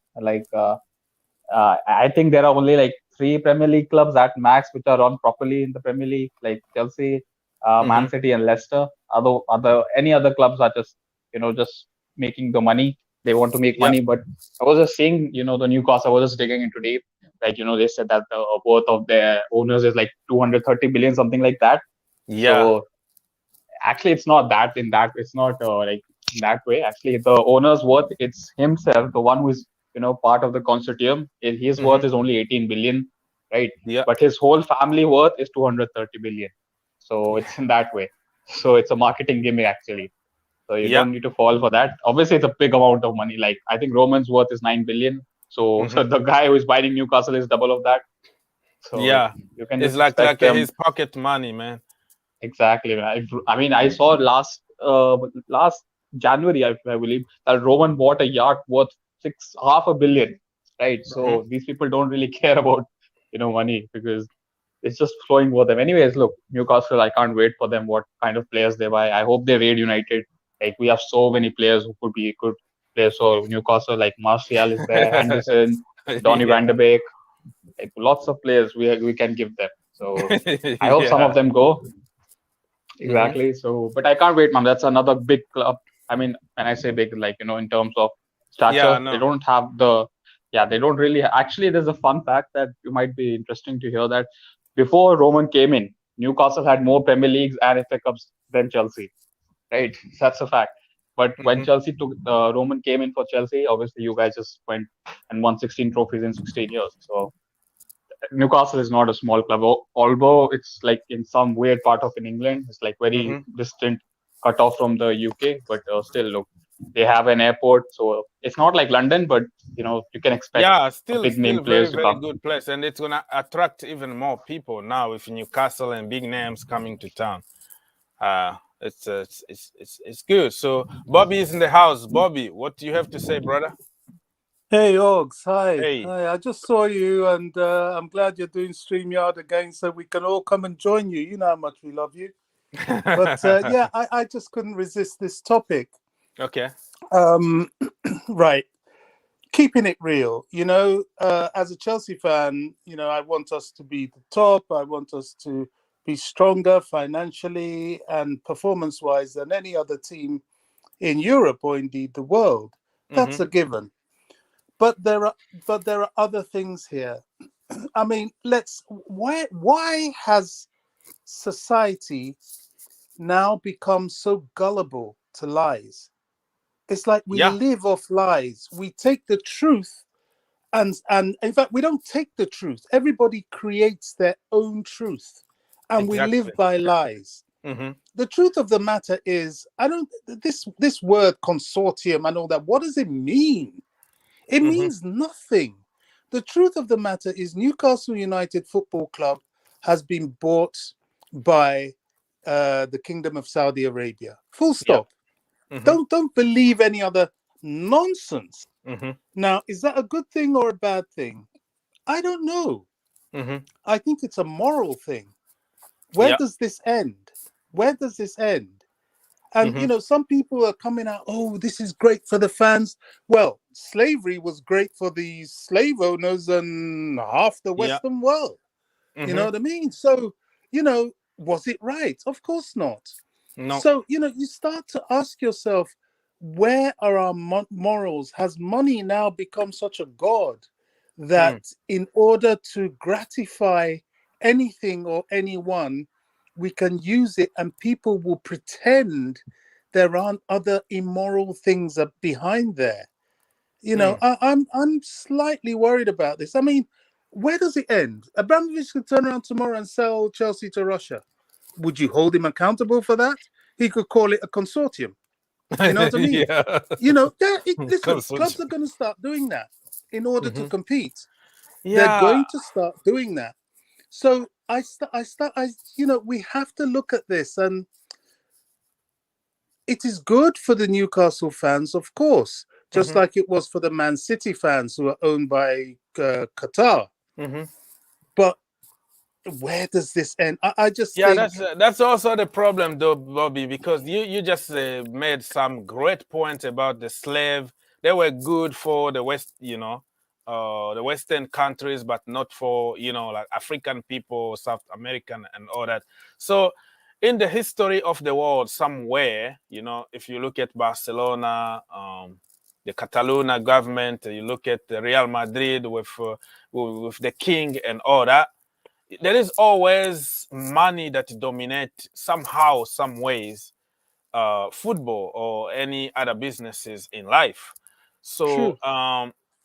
I think there are only like three Premier League clubs at max which are run properly in the Premier League, like Chelsea, Mm-hmm. Man City, and Leicester. Any other clubs are just just making the money. They want to make Yeah, money. But I was just seeing, the Newcastle. I was just digging into deep. Like they said that the worth of their owners is like 230 billion, something like that. yeah. So actually it's not that in that it's not like in that way. Actually the owner's worth, it's himself, the one who is part of the consortium. His Mm-hmm. worth is only 18 billion, right? Yeah, But his whole family worth is 230 billion. So it's in that way. So it's a marketing gimmick actually. So you yeah. don't need to fall for that. Obviously it's a big amount of money. Like I think Roman's worth is 9 billion. So, Mm-hmm. so the guy who is buying Newcastle is double of that. So Yeah. you can It's just like expect them. his pocket money, man. Exactly. I mean, I saw last January, I believe, that Roman bought a yacht worth six half a billion. Right. Mm-hmm. So these people don't really care about money because it's just flowing for them. Anyways, look, Newcastle. I can't wait for them. What kind of players they buy? I hope they raid United. Like we have so many players who could be good players. So Newcastle, like Martial is there, Henderson, Donny Yeah. Van de Beek, like lots of players we can give them. So I hope some of Yeah. them go. Mm-hmm. Exactly. So, but I can't wait, man. That's another big club. I mean, when I say big, like, in terms of Yeah, I stature, they know. don't have they don't really, actually, there's a fun fact that you might be interesting to hear that before Roman came in, Newcastle had more Premier Leagues and FA Cups than Chelsea, right? That's a fact. But when Mm-hmm. Chelsea took, Roman came in for Chelsea, obviously you guys just went and won 16 trophies in 16 years. So Newcastle is not a small club, although it's like in some weird part of in England. It's like very Mm-hmm. distant, cut off from the UK. But still, look, they have an airport, so it's not like London, but you can expect Yeah, a still big name still very players to very come. good place, and it's gonna attract even more people now with Newcastle and big names coming to town. It's good. So Bobby is in the house. Bobby, what do you have to say, brother? Hey, Ogs. Hi. Hey. Hi. I just saw you and I'm glad you're doing StreamYard again so we can all come and join you. You know how much we love you. But yeah, I just couldn't resist this topic. Okay. Right. Keeping it real. As a Chelsea fan, I want us to be the top. I want us to be stronger financially and performance wise than any other team in Europe or indeed the world. That's Mm-hmm. a given. But there are other things here. I mean, why has society now become so gullible to lies? It's like we Yeah, live off lies. We take the truth and in fact we don't take the truth. Everybody creates their own truth and we exactly. live by lies. Mm-hmm. The truth of the matter is, I don't this word consortium and all that, what does it mean? It Mm-hmm. means nothing. The truth of the matter is Newcastle United Football Club has been bought by the Kingdom of Saudi Arabia. Full Yeah. stop. Mm-hmm. Don't believe any other nonsense. Mm-hmm. Now, is that a good thing or a bad thing? I don't know. Mm-hmm. I think it's a moral thing. Where Yeah. does this end? Where does this end? And Mm-hmm. some people are coming out, oh, this is great for the fans. Well, slavery was great for the slave owners and half the Yeah. Western world. You know Mm-hmm. what I mean? So, was it right? Of course not. No. So, you start to ask yourself, where are our morals? Has money now become such a god that Mm. in order to gratify anything or anyone, we can use it and people will pretend there aren't other immoral things behind there? Mm. I'm slightly worried about this. I mean, where does it end? Abramovich could turn around tomorrow and sell Chelsea to Russia. Would you hold him accountable for that? He could call it a consortium. You know what I mean? Yeah. Listen, clubs Consortium. are going to start doing that in order to Mm-hmm. compete. They're Yeah. going to start doing that. So we have to look at this, and it is good for the Newcastle fans, of course, just Mm-hmm. like it was for the Man City fans who are owned by Qatar. Mm-hmm. But where does this end? I just Yeah, think, that's also the problem, though, Bobby, because you just made some great points about the slave. They were good for the West, the Western countries, but not for like African people, South American, and all that. So, in the history of the world, somewhere, if you look at Barcelona, the Catalonia government, you look at the Real Madrid with the king and all that, there is always money that dominate somehow, some ways, football or any other businesses in life. So, true,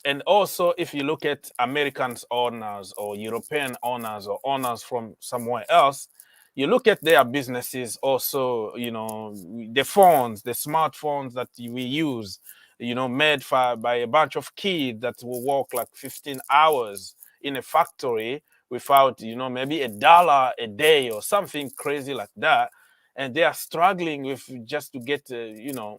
and also if you look at Americans owners or European owners or owners from somewhere else, you look at their businesses also, the phones, the smartphones that we use, made by a bunch of kids that will work like 15 hours in a factory without, maybe $1 a day or something crazy like that. And they are struggling with just to get, to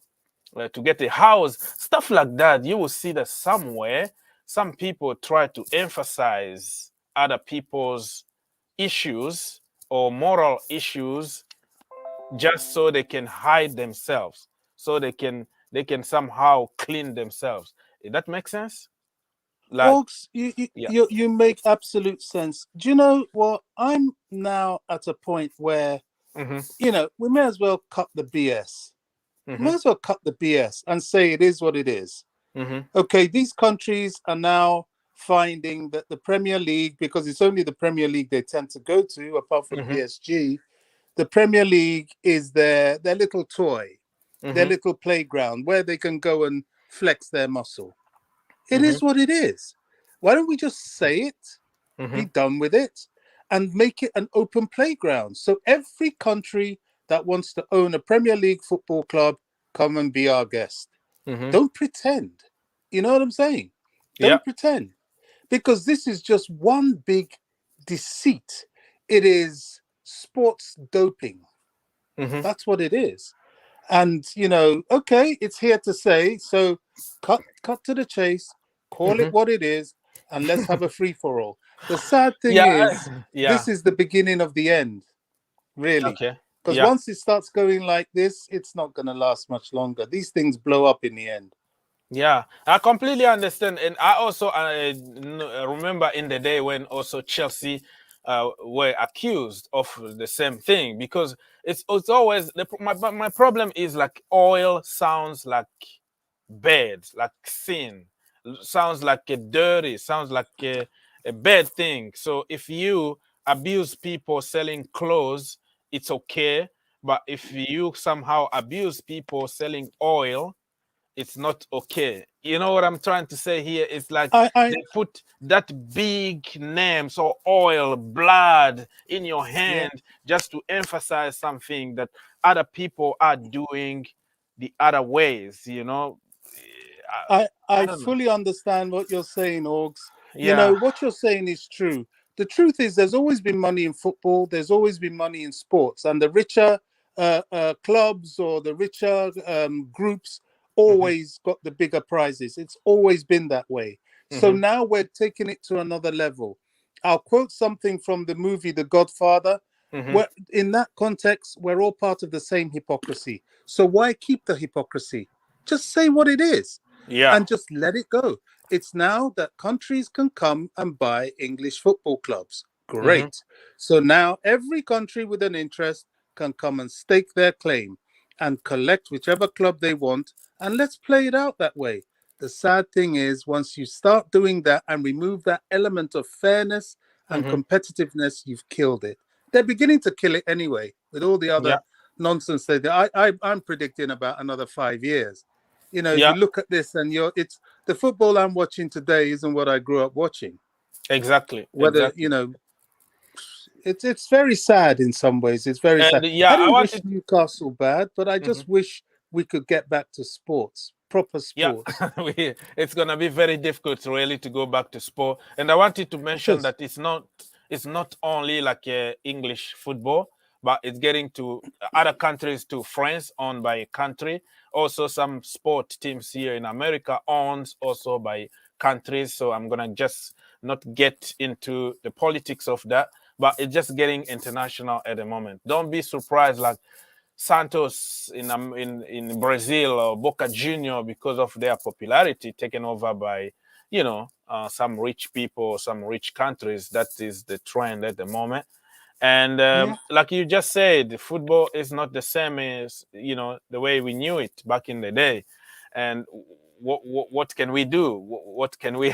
get a house, stuff like that. You will see that somewhere, some people try to emphasize other people's issues or moral issues just so they can hide themselves, so they can somehow clean themselves. Did that make sense? Like, Oaks, you, you yeah. you you make absolute sense. Do you know what? I'm now at a point where Mm-hmm. we may as well cut the BS. Mm-hmm. May as well cut the BS and say it is what it is. Mm-hmm. Okay, these countries are now finding that the Premier League, because it's only the Premier League they tend to go to, apart from Mm-hmm. PSG, the Premier League is their little toy, their Mm-hmm. little playground where they can go and flex their muscle. It Mm-hmm. is what it is. Why don't we just say it, Mm-hmm. be done with it, and make it an open playground? So every country that wants to own a Premier League football club, come and be our guest. Mm-hmm. Don't pretend. You know what I'm saying? Yeah. Don't pretend. Because this is just one big deceit. It is sports doping. Mm-hmm. That's what it is. And okay, it's here to say, so cut to the chase, call it Mm-hmm. what it is, and let's have a free for all. The sad thing Yeah. is, Yeah. this is the beginning of the end, really. Okay. Because Yeah. once it starts going like this, it's not going to last much longer. These things blow up in the end. Yeah, I completely understand, and I also remember in the day when also Chelsea were accused of the same thing, because it's always my problem is like oil sounds like bad, like sin, sounds like a dirty, sounds like a bad thing. So if you abuse people selling clothes, it's okay, but if you somehow abuse people selling oil, it's not okay. You know what I'm trying to say here? It's like I they put that big name, so oil, blood in your Yeah, hand, just to emphasize something that other people are doing the other ways, you know? I I don't know. fully understand what you're saying, Orgs. Yeah. What you're saying is true. The truth is, there's always been money in football. There's always been money in sports, and the richer clubs or the richer groups Hmm. always got the bigger prizes. It's always been that way. So Hmm. now we're taking it to another level. I'll quote something from the movie The Godfather. Hmm. Where, in that context, we're all part of the same hypocrisy. So why keep the hypocrisy? Just say what it is Yeah. and just let it go. It's now that countries can come and buy English football clubs. Hmm. Great. So now every country with an interest can come and stake their claim and collect whichever club they want, and let's play it out that way. The sad thing is, once you start doing that and remove that element of fairness and Hmm. competitiveness, you've killed it. They're beginning to kill it anyway with all the Yeah. other nonsense they do. I'm predicting about another 5 years. You Yeah. look at this and it's the football I'm watching today isn't what I grew up watching. Exactly. Whether Exactly. it's very sad in some ways. It's very And sad. yeah, I I don't wish wanted. Newcastle bad, but I Mhm. just wish we could get back to sports, proper Yeah, sports. it's gonna be very difficult really to go back to sport. And I wanted to It mention is. that it's not only like English football, but it's getting to other countries too. France owned by a country. Also, some sport teams here in America owns also by countries. So I'm gonna just not get into the politics of that, but it's just getting international at the moment. Don't be surprised, like Santos in Brazil or Boca Junior, because of their popularity, taken over by some rich people, some rich countries. That is the trend at the moment. And Yeah. like you just said, football is not the same as the way we knew it back in the day. And what can we do? What can we?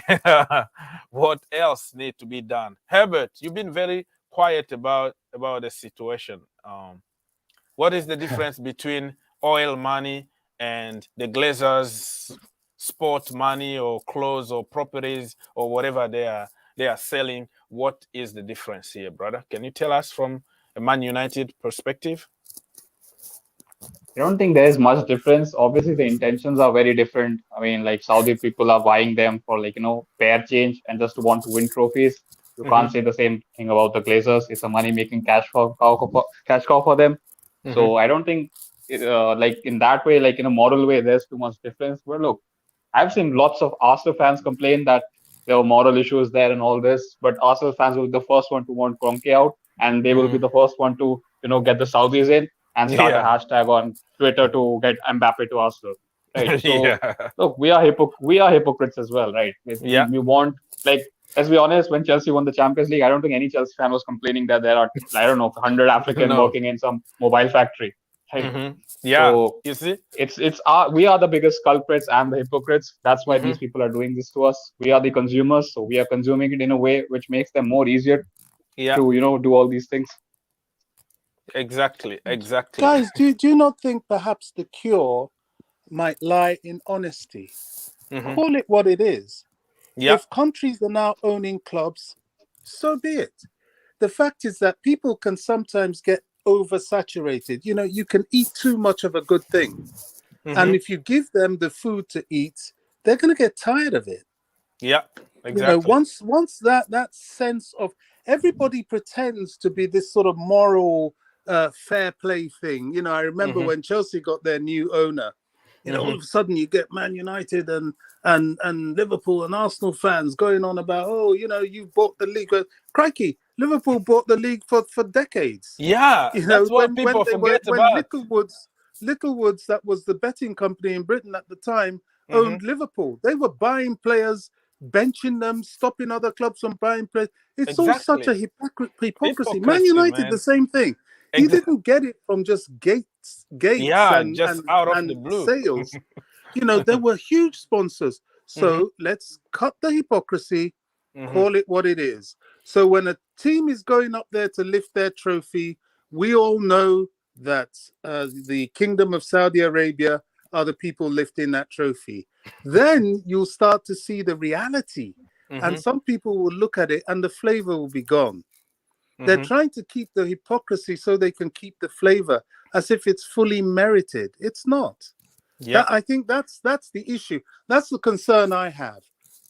What else need to be done? Herbert, you've been very quiet about the situation. What is the difference between oil money and the Glazers' sport money or clothes or properties or whatever they are selling? What is the difference here, brother? Can you tell us from a Man United perspective? I don't think there is much difference. Obviously, the intentions are very different. I mean, like Saudi people are buying them for like, fair change and just want to win trophies. You Mm-hmm. can't say the same thing about the Glazers. It's a money-making cash cow for them. Mm-hmm. So I don't think, like in that way, like in a moral way, there's too much difference. But look, I've seen lots of Arsenal fans complain that there were moral issues there and all this, but Arsenal fans will be the first one to want Kroenke out, and they will be Mm-hmm. the first one to, get the Saudis in and start a Yeah. hashtag on Twitter to get Mbappe to Arsenal, right? So Yeah. look, we are hypocrites as well, right? We, Yeah. we want, like, let's be honest, when Chelsea won the Champions League, I don't think any Chelsea fan was complaining that there are, I don't know, 100 African No. working in some mobile factory, right? Mm-hmm. Yeah. So You see? we are the biggest culprits and the hypocrites. That's why Mm-hmm. these people are doing this to us. We are the consumers, so we are consuming it in a way which makes them more easier Yeah. to do all these things. Exactly. Exactly. Guys, do you not think perhaps the cure might lie in honesty? Mm-hmm. Call it what it is. Yeah. If countries are now owning clubs, so be it. The fact is that people can sometimes get oversaturated. You can eat too much of a good thing. Mm-hmm. And if you give them the food to eat, they're going to get tired of it. Yeah. Exactly. Once that sense of everybody pretends to be this sort of moral fair play thing. You know, I remember when Chelsea got their new owner. You know, all of a sudden you get Man United and Liverpool and Arsenal fans going on about, oh, you know, you bought the league. Well, crikey, Liverpool bought the league for decades. Yeah, You know, that's what people forget when about. Littlewoods, that was the betting company in Britain at the time, Hmm. owned Liverpool. They were buying players, benching them, stopping other clubs from buying players. It's all such Exactly. a hypocrisy. Man Hypocrisy, United, the man. same thing. He Exactly. didn't get it from just gates Yeah, just out of the and blue. sales. You know, there were huge sponsors. Hmm. So let's cut the hypocrisy, Hmm. call it what it is. So when a team is going up there to lift their trophy, we all know that the Kingdom of Saudi Arabia are the people lifting that trophy. Then you'll start to see the reality. And Hmm. some people will look at it and the flavor will be gone. They're Hmm. trying to keep the hypocrisy so they can keep the flavor as if it's fully merited. It's not. Yep. I think that's the issue. That's the concern I have.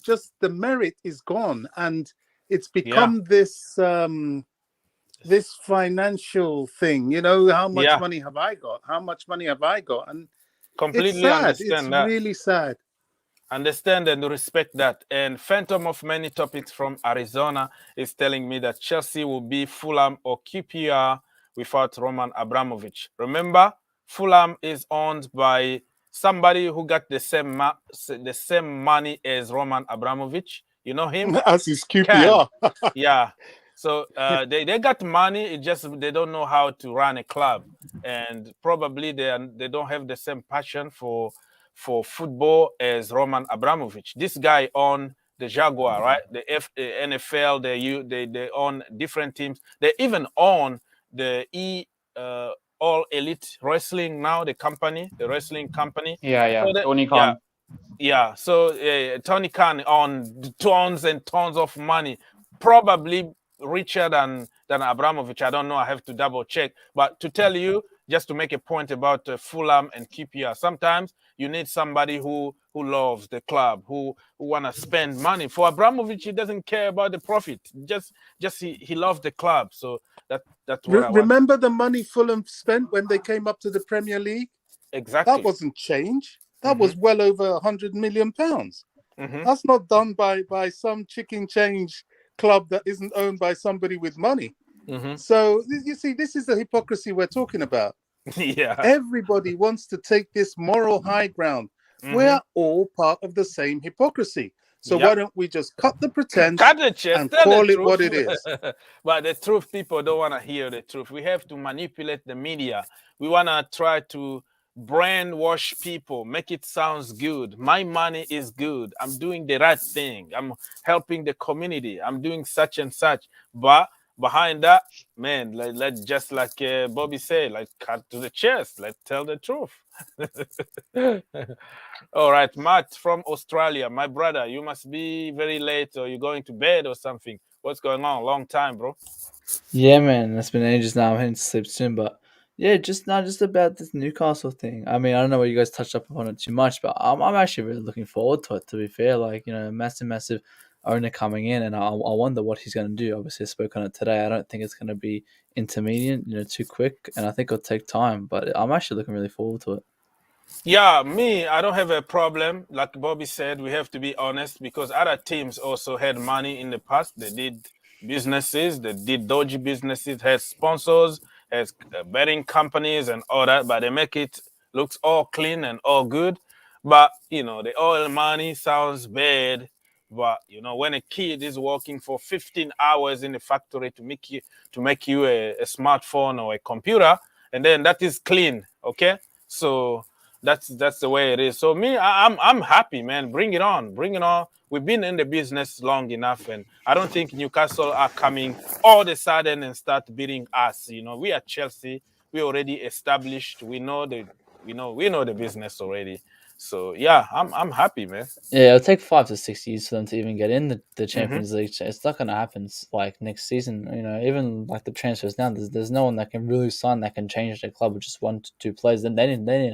Just the merit is gone, and it's Yeah. become this financial thing. You know, how much Yeah. money have I got? How much money have I got? And it's Completely sad. It's understand that. really sad. Understand and respect that. And Phantom of Many Topics from Arizona is telling me that Chelsea will be Fulham or QPR without Roman Abramovich. Remember, Fulham is owned by somebody who got the same money as Roman Abramovich. You know him? As is Can. QPR. Yeah. So they got money. It just they don't know how to run a club, and probably they don't have the same passion for football as Roman Abramovich. This guy own the Jaguar, right? The NFL. They own different teams. They even own the All Elite Wrestling now. The wrestling company. Yeah. So that Tony yeah. Khan. Yeah, so Tony Khan on tons and tons of money, probably richer than Abramovich. I don't know. I have to double check. But to tell you, just to make a point about Fulham and QPR, sometimes you need somebody who loves the club, who wanna spend money. For Abramovich, he doesn't care about the profit. Just he loves the club. So that's what I want. Remember the money Fulham spent when they came up to the Premier League? That Exactly. wasn't change. That Hmm. was well over £100 million. Hmm. That's not done by some chicken change club that isn't owned by somebody with money. Hmm. So you see, this is the hypocrisy we're talking about. Yeah. Everybody wants to take this moral high ground. Hmm. We're all part of the same hypocrisy. So why Yep. don't we just cut the pretense Cut the chest, and tell the call it truth. what it is? But the truth, people don't want to hear the truth. We have to manipulate the media. We want to try to brainwash people, make it sounds good. My money is good. I'm doing the right thing. I'm helping the community. I'm doing such and such. But behind that, man, let just like Bobby said, like cut to the chest. Let's tell the truth. All right, Matt from Australia, my brother, you must be very late or you're going to bed or something. What's going on? Long time, bro. Yeah, man, it's been ages now. I'm heading to sleep soon, but yeah, just about this Newcastle thing. I mean, I don't know what you guys touched up upon it too much, but I'm actually really looking forward to it. To be fair, like massive owner coming in, and I wonder what he's going to do. Obviously, I spoke on it today. I don't think it's going to be intermediate, too quick, and I think it'll take time. But I'm actually looking really forward to it. Yeah, me, I don't have a problem. Like Bobby said, we have to be honest because other teams also had money in the past. They did businesses, they did dodgy businesses, had sponsors, has betting companies and all that, but they make it looks all clean and all good. But the oil money sounds bad. But when a kid is working for 15 hours in the factory to make you a smartphone or a computer, and then that is clean, okay? So that's the way it is. So me, I'm happy, man. Bring it on, bring it on. We've been in the business long enough, and I don't think Newcastle are coming all of a sudden and start beating us. We are Chelsea. We already established. We know the business already. So yeah, I'm happy, man. Yeah, it'll take 5 to 6 years for them to even get in the Hmm. Champions League. It's not going to happen like next season. Even like the transfers now, there's no one that can really sign that can change their club with just 1 to 2 players. Then they need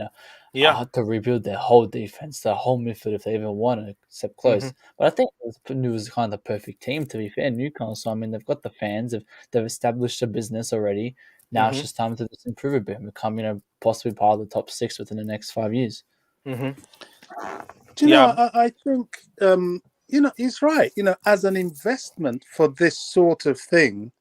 Yeah. to rebuild their whole defense, their whole midfield if they even want to step Hmm. close. But I think it was kind of the perfect team to be fair. Newcastle, I mean, they've got the fans, they've established a business already. Now it's just time to just improve a bit and become, possibly part of the top 6 within the next 5 years. Mm-hmm. Do you Yeah. know, I think, he's right. As an investment for this sort of thing,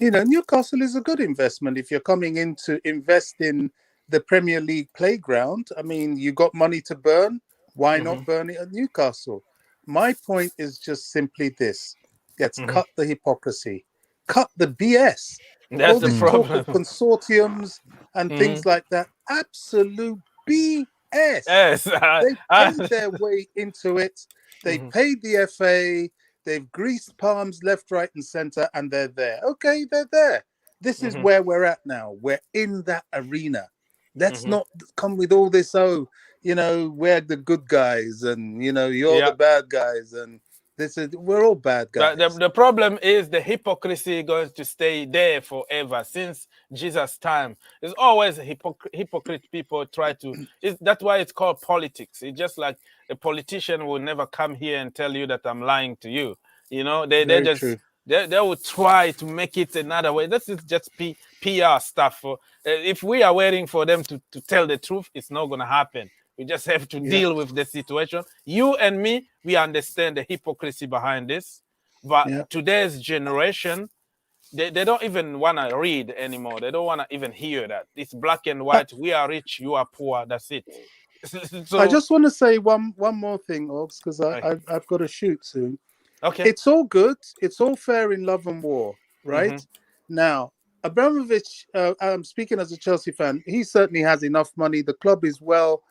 Newcastle is a good investment if you're coming in to invest in the Premier League playground. I mean, you got money to burn. Why not burn it at Newcastle? My point is just simply this. Let's cut the hypocrisy. Cut the BS. That's All the this talk of problem. consortiums and things like that. Absolute BS. Yes. They paid their way into it. They paid the FA. They've greased palms left, right, and center, and they're there. Okay, they're there. This is where we're at now. We're in that arena. Let's not come with all this, we're the good guys, and you're Yeah. the bad guys, and we're all bad guys. The problem is the hypocrisy going to stay there forever since Jesus' time. There's always hypocrite people try to. That's why it's called politics. It's just like a politician will never come here and tell you that I'm lying to you. They Very just true. they will try to make it another way. This is just PR stuff. If we are waiting for them to tell the truth, it's not going to happen. We just have to deal with the situation. You and me, we understand the hypocrisy behind this. But today's generation, they don't even want to read anymore. They don't want to even hear that. It's black and white. We are rich, you are poor. That's it. So, I just want to say one more thing, Ogs, because I've got to shoot soon. Okay. It's all good. It's all fair in love and war, right? Now, Abramovich, I'm speaking as a Chelsea fan, he certainly has enough money. The club is well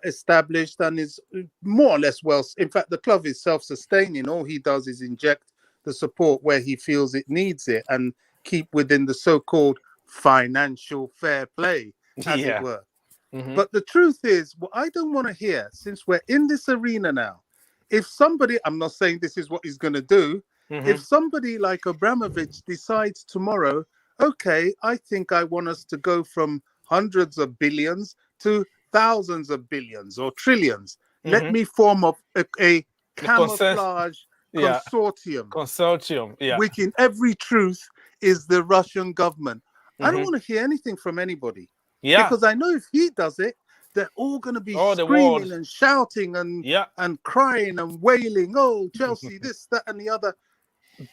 established and is more or less well. In fact, the club is self-sustaining. All he does is inject the support where he feels it needs it and keep within the so-called financial fair play, as it were. But the truth is, what I don't want to hear, since we're in this arena now, if somebody, I'm not saying this is what he's going to do, if somebody like Abramovich decides tomorrow, okay, I think I want us to go from hundreds of billions to thousands of billions or trillions. Let me form up a camouflage consortium, which in every truth is the Russian government. I don't want to hear anything from anybody. Because I know if he does it, they're all going to be screaming and shouting and crying and wailing. Oh, Chelsea, this, that, and the other.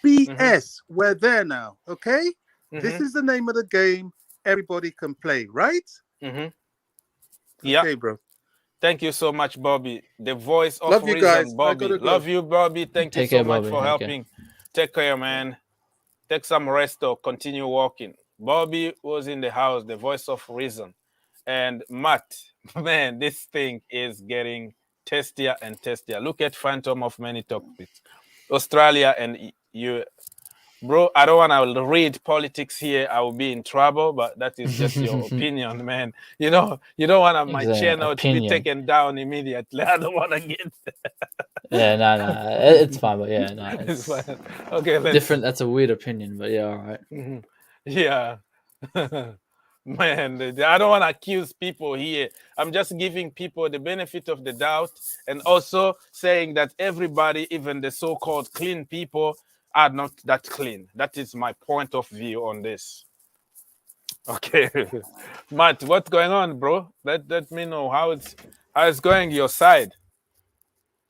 BS. We're there now. Okay? This is the name of the game. Everybody can play, right? Yeah. Okay, bro. Thank you so much, Bobby. The voice of Love you reason, guys. Bobby. Love you, Bobby. Thank you so much for helping. Take care, man. Take some rest or continue walking. Bobby was in the house, the voice of reason. And Matt, man, this thing is getting tastier and tastier. Look at Phantom of Many Topics. Australia and you. Bro, I don't want to read politics here. I will be in trouble, but that is just your opinion, man. You don't want my channel to be taken down immediately. I don't want to get no. It's fine, but it's fine. Okay, different. That's a weird opinion, but yeah, all right. Yeah. Man, I don't want to accuse people here. I'm just giving people the benefit of the doubt and also saying that everybody, even the so-called clean people, are not that clean. That is my point of view on this. Okay. Matt, what's going on, bro? Let me know how it's going your side.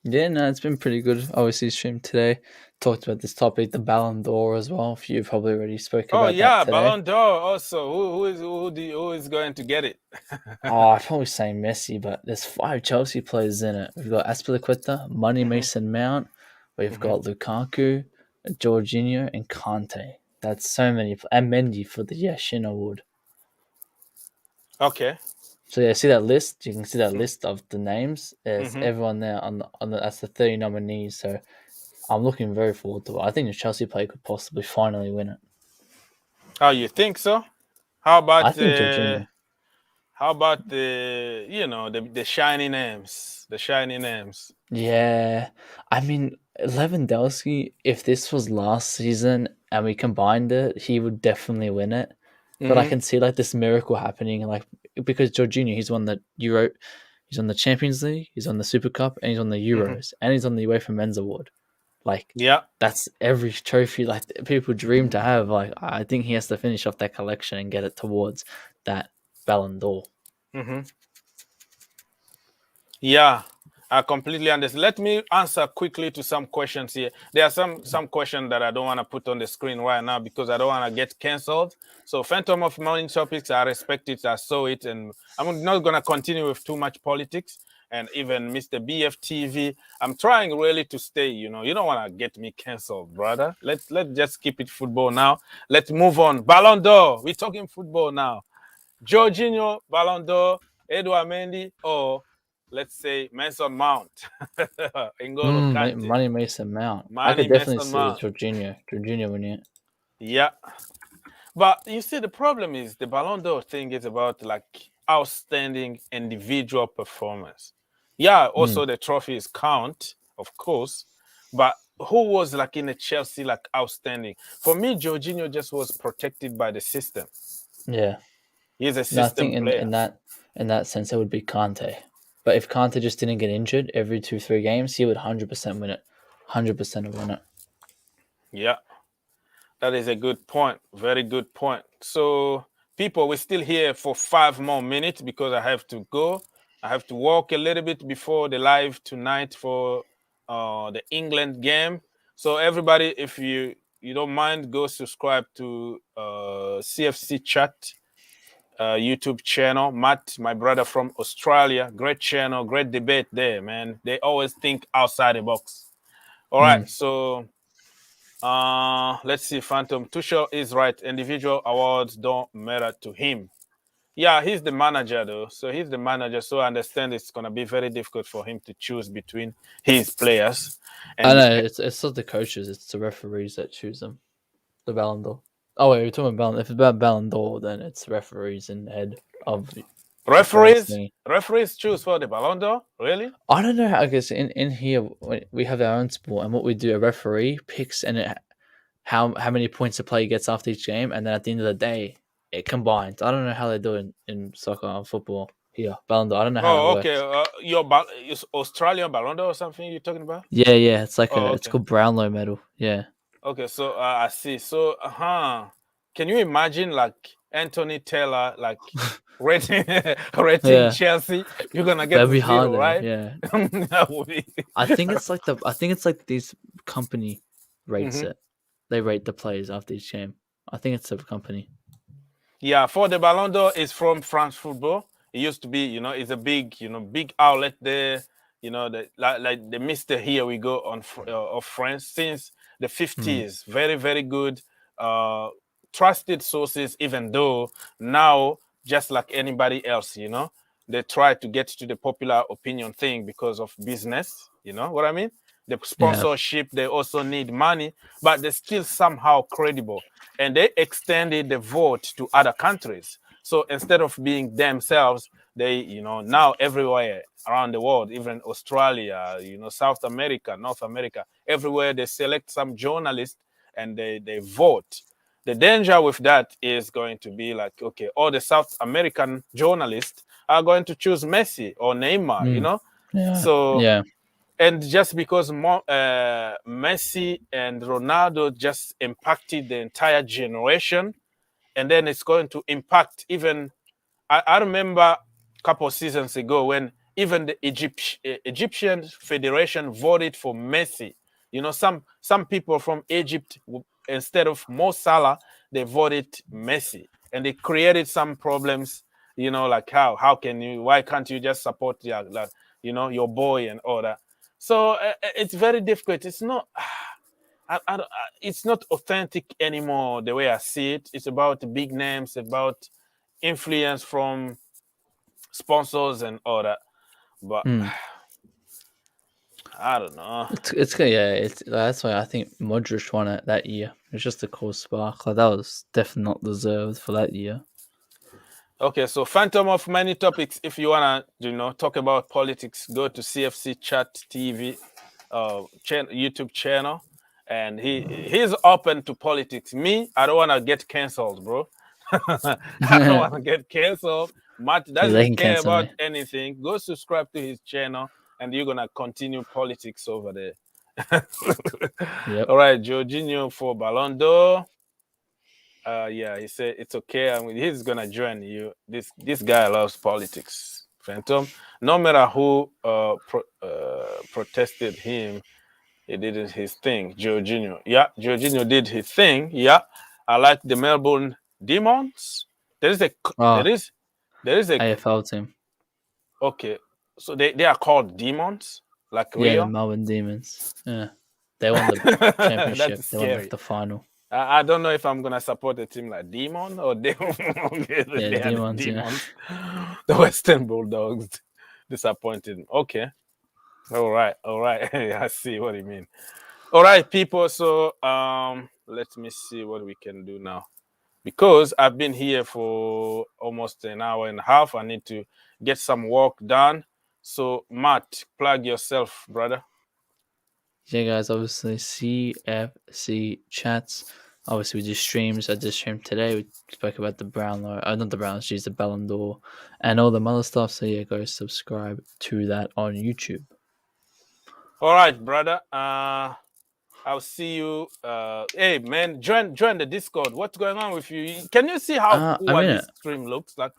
Yeah, no, it's been pretty good. Obviously, streamed today. Talked about this topic, the Ballon d'Or as well. You probably already spoke about that today. Ballon d'Or also. Who is going to get it? I'd probably say Messi, but there's 5 Chelsea players in it. We've got Azpilicueta, Money Mason Mount. We've got Lukaku, Jorginho, and Kante. That's so many. And Mendy for the Yashin Award. Okay. So yeah, see that list? You can see that list of the names. There's everyone there on the that's the 30 nominees. So I'm looking very forward to it. I think the Chelsea player could possibly finally win it. Oh, you think so? How about I think Jorginho. How about the shiny names? The shiny names. Yeah. I mean, Lewandowski, if this was last season and we combined it, he would definitely win it. But I can see like this miracle happening, like because Jorginho, he's won the Euro, he's on the Champions League, he's on the Super Cup, and he's on the Euros, and he's on the UEFA Men's Award. Like, Yeah. that's every trophy like people dream to have. Like, I think he has to finish off that collection and get it towards that Ballon d'Or. Mm-hmm. Yeah, I completely understand. Let me answer quickly to some questions here. There are some questions that I don't want to put on the screen right now because I don't want to get canceled. So, Phantom of Morning Topics, I respect it, I saw it, and I'm not going to continue with too much politics. And even Mr. BFTV, I'm trying really to stay. You don't want to get me canceled, brother. Let's just keep it football now. Let's move on. Ballon d'Or. We're talking football now. Jorginho, Ballon d'Or, Edouard Mendy, or let's say Mason Mount. N'Golo Kante. Money Mason Mount. I Manny could definitely Mason see Mount. Jorginho winning it. Yeah. But you see, the problem is the Ballon d'Or thing is about like outstanding individual performance. Yeah, also the trophies count, of course, but who was like in the Chelsea like outstanding? For me, Jorginho just was protected by the system. Yeah. He's a No, I system think player. in that sense it would be Kante. But if Kante just didn't get injured every 2-3 games, he would 100% win it. 100% win it. Yeah. That is a good point. Very good point. So, people, we're still here for 5 more minutes because I have to go. I have to walk a little bit before the live tonight for the England game. So, everybody, if you don't mind, go subscribe to CFC Chat YouTube channel. Matt, my brother from Australia, great channel, great debate there, man. They always think outside the box. All right, so let's see. Phantom Tuchel is right. Individual awards don't matter to him. Yeah, he's the manager though. So he's the manager. So I understand it's gonna be very difficult for him to choose between his players. I And know it's not the coaches; it's the referees that choose them. The Ballon d'Or. Oh wait, we're talking about Ballon. If it's about Ballon d'Or, then it's referees in the head of the France referees thingy. referees choose for the Ballon d'Or. Really? I don't know how. I guess in here we have our own sport, and what we do, a referee picks how many points a player gets after each game, and then at the end of the day, it combines. I don't know how they do it in soccer or football here. Ballon d'Or. I don't know how that Oh, okay. works. Your Australian Ballon d'Or or something you're talking about? Yeah. It's like Oh, it's okay. called Brownlow medal. Yeah. Okay, so I see. So, can you imagine like Anthony Taylor like rating Yeah. Chelsea? You're gonna get That'd be 0, hard, right? yeah. That would be. I think it's like this company rates Mhm. it. They rate the players after each game. I think it's a company. Yeah, for the Ballon d'Or is from France Football. It used to be, it's a big, big outlet there. Like the Mister Here We Go of France since the 50s. Very, very good, trusted sources. Even though now, just like anybody else, they try to get to the popular opinion thing because of business. You know what I mean? The Yeah. sponsorship, they also need money, but they're still somehow credible. And they extended the vote to other countries. So instead of being themselves, they, now everywhere around the world, even Australia, South America, North America, everywhere they select some journalist and they vote. The danger with that is going to be like, okay, all the South American journalists are going to choose Messi or Neymar, Yeah. So, yeah. and just because Messi and Ronaldo just impacted the entire generation, and then it's going to impact even. I remember a couple of seasons ago when even the Egyptian Federation voted for Messi. Some people from Egypt, instead of Mo Salah, they voted Messi, and they created some problems. Like why can't you just support your boy and all that? So it's very difficult. It's not. It's not authentic anymore the way I see it. It's about big names, about influence from sponsors and all that. But I don't know. It's good. Yeah. That's why I think Modric won it that year. It's just a cool spark. Like, that was definitely not deserved for that year. Okay, so Phantom of Many Topics. If you wanna, talk about politics, go to CFC Chat TV, YouTube channel, and he's open to politics. Me, I don't wanna get canceled, bro. I don't wanna get canceled. Matt They doesn't can care cancel about me. anything. Go subscribe to his channel, and you're gonna continue politics over there. Yep. All right, Jorginho for Ballon d'Or. Yeah, he said it's okay. I mean, he's gonna join you. This guy loves politics, Phantom. No matter who protested him, he did his thing. Jorginho, yeah, Jorginho did his thing. Yeah, I like the Melbourne Demons. There is a Oh, there is a AFL team. okay. So they are called demons, like Yeah, the real. Melbourne Demons. Yeah, they won the championship. That's They won scary. the final. I don't know if I'm gonna support a team like Demon or they, Yeah, they are the Demons. Yeah. Demons. The Western Bulldogs disappointed me. Okay. All right. I see what you mean. All right, people. So let me see what we can do now. Because I've been here for almost an hour and a half. I need to get some work done. So Matt, plug yourself, brother. Yeah, guys. Obviously, CFC chats. Obviously, we do streams. I just streamed today. We spoke about the Brownlow. Not the Brownlow. She's the Ballon d'Or and all the other stuff. So yeah, go subscribe to that on YouTube. All right, brother. I'll see you. Hey, man, join the Discord. What's going on with you? Can you see how I'm poor in this it. stream looks like?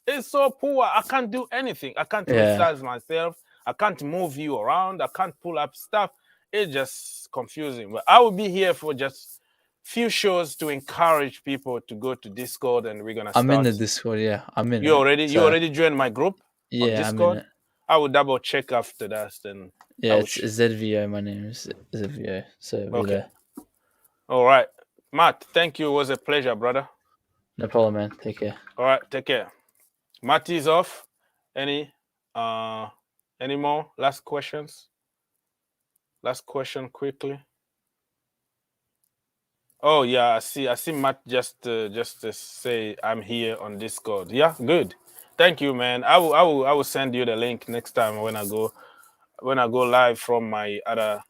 It's so poor. I can't do anything. I can't Yeah. resize myself. I can't move you around. I can't pull up stuff. It's just confusing. But I will be here for just few shows to encourage people to go to Discord, and we're gonna start. I'm in the Discord. Yeah, I'm in You it. you already joined my group on Yeah, I'm in Discord. it. I will double check after that. Then Yeah, it's ZVO. My name is ZVO. So we're okay. there. All right, Matt. Thank you. It was a pleasure, brother. No problem, man. Take care. All right, take care. Matty's off. Any more last questions? Last question quickly. Oh yeah, I see Matt just say I'm here on Discord. Yeah, good. Thank you, man. I will send you the link next time when I go live from my other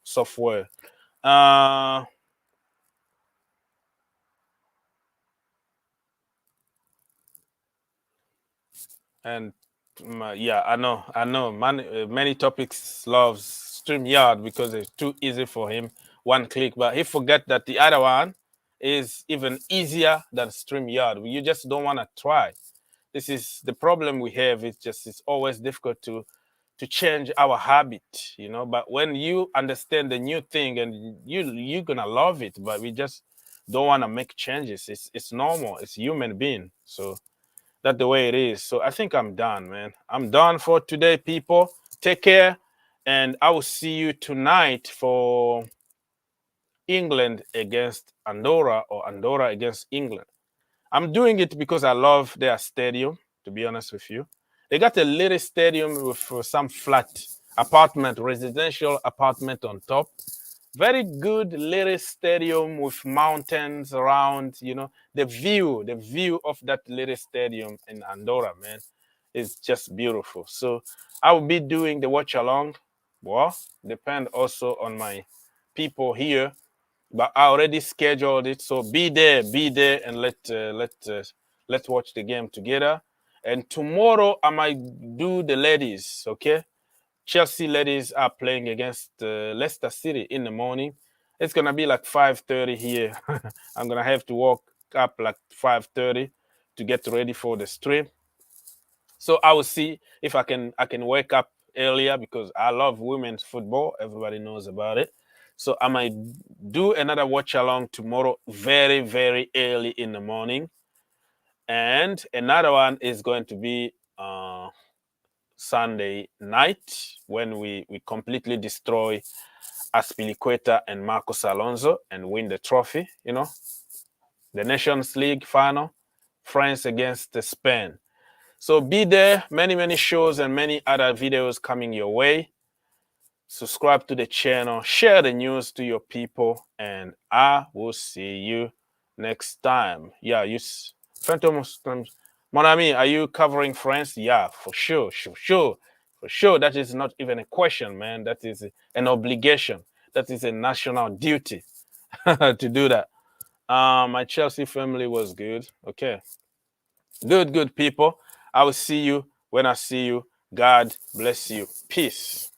software. And yeah, I know. Many topics loves StreamYard because it's too easy for him. One click, but he forget that the other one is even easier than StreamYard. You just don't want to try. This is the problem we have. It's always difficult to change our habit, you know. But when you understand the new thing, and you're gonna love it, but we just don't want to make changes. It's normal. It's human being. So that's the way it is. So I think I'm done, man. I'm done for today, people. Take care, and I will see you tonight for England against Andorra or Andorra against England. I'm doing it because I love their stadium, to be honest with you. They got a little stadium with some flat apartment, residential apartment on top. Very good little stadium with mountains around, you know. The view of that little stadium in Andorra, man, is just beautiful. So I will be doing the watch along. Well, depend also on my people here, but I already scheduled it. So be there, and let's watch the game together. And tomorrow I might do the ladies, okay? Chelsea ladies are playing against Leicester City in the morning. It's gonna be like 5:30 here. I'm gonna have to walk up like 5:30 to get ready for the stream. So I will see if I can wake up earlier because I love women's football. Everybody knows about it. So I might do another watch along tomorrow, very, very early in the morning. And another one is going to be Sunday night when we completely destroy Aspilicueta and Marcos Alonso and win the trophy, you know, the Nations League final, France against Spain. So be there, many shows and many other videos coming your way. Subscribe to the channel, share the news to your people, and I will see you next time. Yeah, Phantom, mon ami, are you covering France? Yeah, for sure. That is not even a question, man. That is an obligation. That is a national duty to do that. My Chelsea family was good. Okay. Good people. I will see you when I see you. God bless you. Peace.